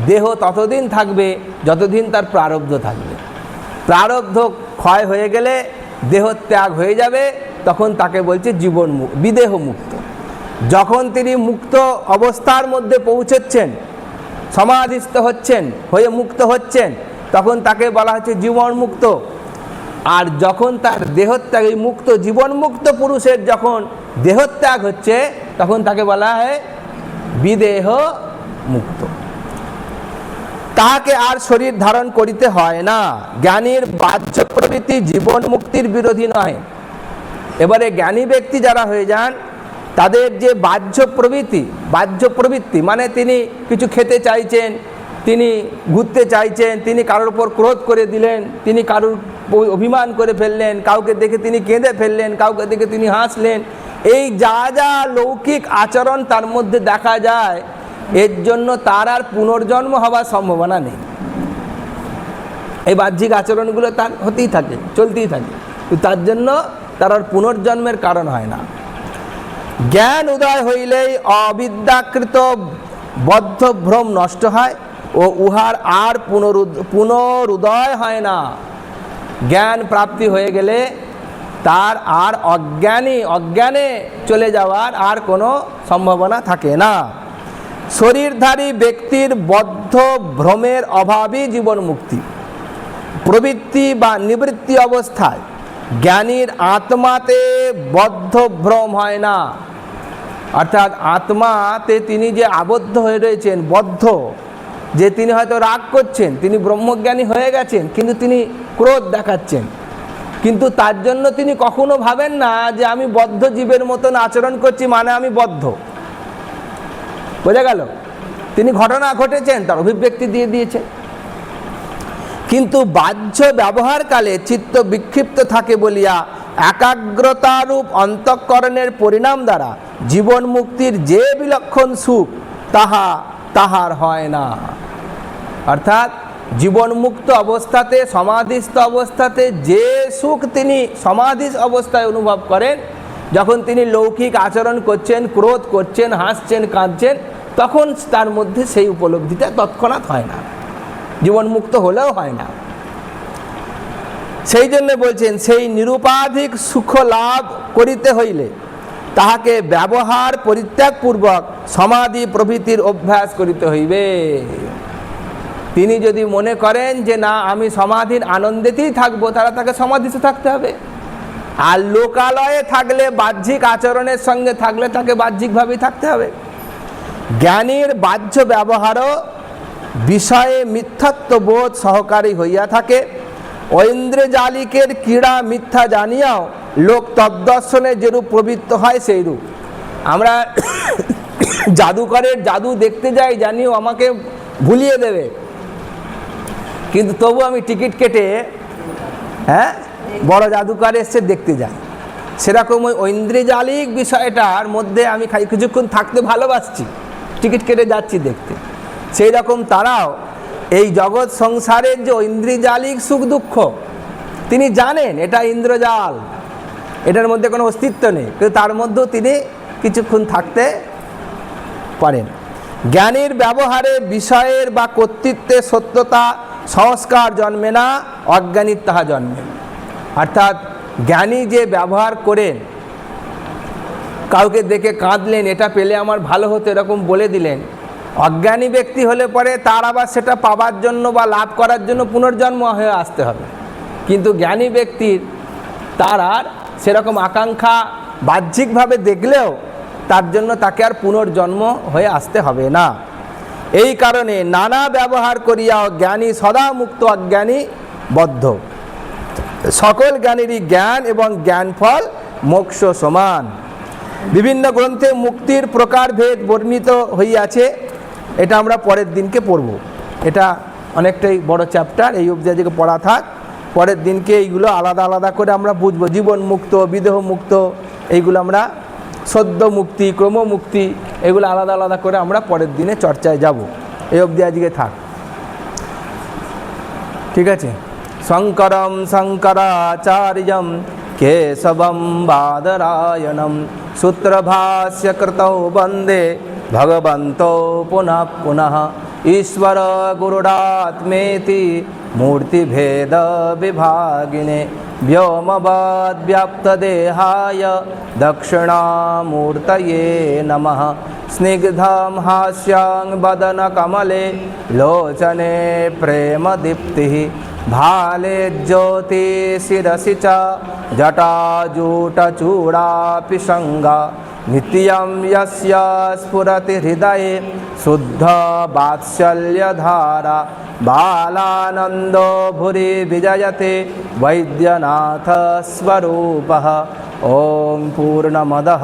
দেহ ততদিন থাকবে যতদিন তার প্রারব্ধ থাকবে। প্রারব্ধ ক্ষয় হয়ে গেলে দেহ ত্যাগ হয়ে যাবে, তখন তাকে বলছে জীবন বিদেহ মুক্ত। যখন তিনি মুক্ত অবস্থার মধ্যে পৌঁছেছেন, সমাধিস্থ হচ্ছেন, হয়ে মুক্ত হচ্ছেন, তখন তাকে বলা হচ্ছে জীবন মুক্ত। আর যখন তার দেহত্যাগ, এই মুক্ত জীবন মুক্ত পুরুষের যখন দেহত্যাগ হচ্ছে, তখন তাকে বলা হয় বিদেহ মুক্ত। তাহাকে আর শরীর ধারণ করিতে হয় না। জ্ঞানীর বাহ্য প্রবৃত্তি জীবন মুক্তির বিরোধী নয়। এবারে জ্ঞানী ব্যক্তি যারা হয়ে যান, তাদের যে বাহ্য প্রবৃত্তি মানে তিনি কিছু খেতে চাইছেন, তিনি ঘুরতে চাইছেন, তিনি কারোর উপর ক্রোধ করে দিলেন, তিনি কারোর অভিমান করে ফেললেন, কাউকে দেখে তিনি কেঁদে ফেললেন, কাউকে দেখে তিনি হাসলেন, এই যা যা লৌকিক আচরণ তার মধ্যে দেখা যায়, এর জন্য তার আর পুনর্জন্ম হওয়ার সম্ভাবনা নেই। এই বাহ্যিক আচরণগুলো তার হতেই থাকে, চলতেই থাকে, তার জন্য তার আর পুনর্জন্মের কারণ হয় না। জ্ঞান উদয় হইলেই অবিদ্যাকৃত বদ্ধ ভ্রম নষ্ট হয় ও উহার আর পুনরুদয় হয় না। জ্ঞান প্রাপ্তি হয়ে গেলে তার আর অজ্ঞানে চলে যাওয়ার আর কোনো সম্ভাবনা থাকে না। শরীরধারী ব্যক্তির বদ্ধ ভ্রমের অভাবই জীবন মুক্তি। প্রবৃত্তি বা নিবৃত্তি অবস্থায় জ্ঞানীর আত্মাতে বদ্ধ ভ্রম হয় না। অর্থাৎ আত্মাতে তিনি যে আবদ্ধ হয়ে রয়েছেন, বদ্ধ, যে তিনি হয়তো রাগ করছেন, তিনি ব্রহ্মজ্ঞানী হয়ে গেছেন, কিন্তু তিনি ক্রোধ দেখাচ্ছেন, কিন্তু তার জন্য তিনি কখনো ভাবেন না যে আমি বদ্ধ জীবের মতন আচরণ করছি মানে আমি বদ্ধ। বোঝা গেল? তিনি ঘটনা ঘটেছেন, তার অভিব্যক্তি দিয়ে দিয়েছে, কিন্তু বাহ্য ব্যবহারকালে চিত্ত বিক্ষিপ্ত থাকে বলিয়া একাগ্রতারূপ অন্তঃকরণের পরিণাম দ্বারা জীবন মুক্তির যে বিলক্ষণ সুখ তাহার হয় না। অর্থাৎ জীবনমুক্ত অবস্থাতে, সমাধিস্থ অবস্থাতে যে সুখ তিনি সমাধিস্থ অবস্থায় অনুভব করেন, যখন তিনি লৌকিক আচরণ করছেন, ক্রোধ করছেন, হাসছেন, কাঁদছেন, তখন তার মধ্যে সেই উপলব্ধিটা তৎক্ষণাৎ হয় না, জীবনমুক্ত হলেও হয় না। সেই জন্য বলছেন, সেই নিরুপাধিক সুখ লাভ করিতে হইলে তাহাকে ব্যবহার পরিত্যাগপূর্বক সমাধি প্রভৃতির অভ্যাস করিতে হইবে। তিনি যদি মনে করেন যে না আমি সমাধির আনন্দেতেই থাকবো, তাহলে তাকে সমাধিতে থাকতে হবে। আর লোকালয়ে থাকলে, বাহ্যিক আচরণের সঙ্গে থাকলে তাকে বাহ্যিকভাবেই থাকতে হবে। জ্ঞানীর বাহ্য ব্যবহারও বিষয়ে মিথ্যাত্ববোধ সহকারী হইয়া থাকে। ঐন্দ্রজালিকের ক্রীড়া মিথ্যা জানিয়াও লোক তদ্দর্শনে যেরূপ প্রবৃত্ত হয় সেইরূপ। আমরা জাদুকরের জাদু দেখতে যাই, জানিও আমাকে ভুলিয়ে দেবে, কিন্তু তবু আমি টিকিট কেটে বড় জাদুকর এসছে দেখতে যাই। সেরকম ওই ঐন্দ্রজালিক বিষয়টার মধ্যে আমি কিছুক্ষণ থাকতে ভালোবাসছি, টিকিট কেটে যাচ্ছি দেখতে। সেই রকম তারাও এই জগৎ সংসারের যে ঐন্দ্রজালিক সুখ দুঃখ, তিনি জানেন এটা ইন্দ্রজাল, এটার মধ্যে কোনো অস্তিত্ব নেই, কিন্তু তার মধ্যেও তিনি কিছুক্ষণ থাকতে পারেন। জ্ঞানীর ব্যবহারে বিষয়ের বা কর্তৃত্বের সত্যতা সংস্কার জন্মে না, অজ্ঞানীর তাহা জন্মে। অর্থাৎ জ্ঞানী যে ব্যবহার করেন, কাউকে দেখে কাঁদলেন, এটা পেলে আমার ভালো হতো এরকম বলে দিলেন, অজ্ঞানী ব্যক্তি হলে পরে তার আবার সেটা পাবার জন্য বা লাভ করার জন্য পুনর্জন্ম হয়ে আসতে হবে। কিন্তু জ্ঞানী ব্যক্তির তার আর সেরকম আকাঙ্ক্ষা বাহ্যিকভাবে দেখলেও তার জন্য তাকে আর পুনর্জন্ম হয়ে আসতে হবে না। এই কারণে নানা ব্যবহার করিয়াও জ্ঞানী সদা মুক্ত, অজ্ঞানী বদ্ধ। সকল জ্ঞানেরই জ্ঞান এবং জ্ঞানফল মোক্ষ সমান। বিভিন্ন গ্রন্থে মুক্তির প্রকারভেদ বর্ণিত হইয়াছে, এটা আমরা পরের দিনকে পড়ব। এটা অনেকটাই বড় চ্যাপ্টার, এই অবধি আজকে পড়া থাক, পরের দিনকে এইগুলো আলাদা আলাদা করে আমরা বুঝবো। জীবন মুক্ত, বিদেহ মুক্ত, এইগুলো আমরা সদ্য মুক্তি, ক্রমমুক্তি, এগুলো আলাদা আলাদা করে আমরা পরের দিনে চর্চায় যাব। এই অবধি আজকে থাক, ঠিক আছে। শঙ্করম শঙ্করাচার্যম কেশবম বাদরায়ণম সূত্রভাষ্যকৃতৌ বন্দে ভগবন্তৌ পুনঃ পুনঃ। ईश्वर गुरुरात्मेति मूर्तिभेद विभागिने व्योमवद्व्याप्तदेहाय दक्षिणामूर्तये नमः। स्निग्धं हास्यं वदनकमले लोचने प्रेमदीप्तिः भाले ज्योतिषिरसि च जटाजूटचूडापि सङ्गा। नित्यं यस्य स्फुरति हृदये शुद्ध वात्सल्यधारा बालानन्दो भुरि विजयते वैद्यनाथ स्वरूपः। ॐ पूर्णमदः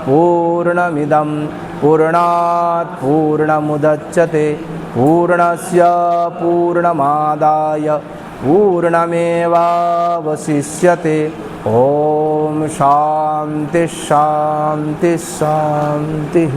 पूर्णमिदं पूर्णात् पूर्णमुदच्यते पूर्णस्य पूर्णमादाय पूर्णमेवावशिष्यते। ॐ शान्ति शान्ति शान्तिः।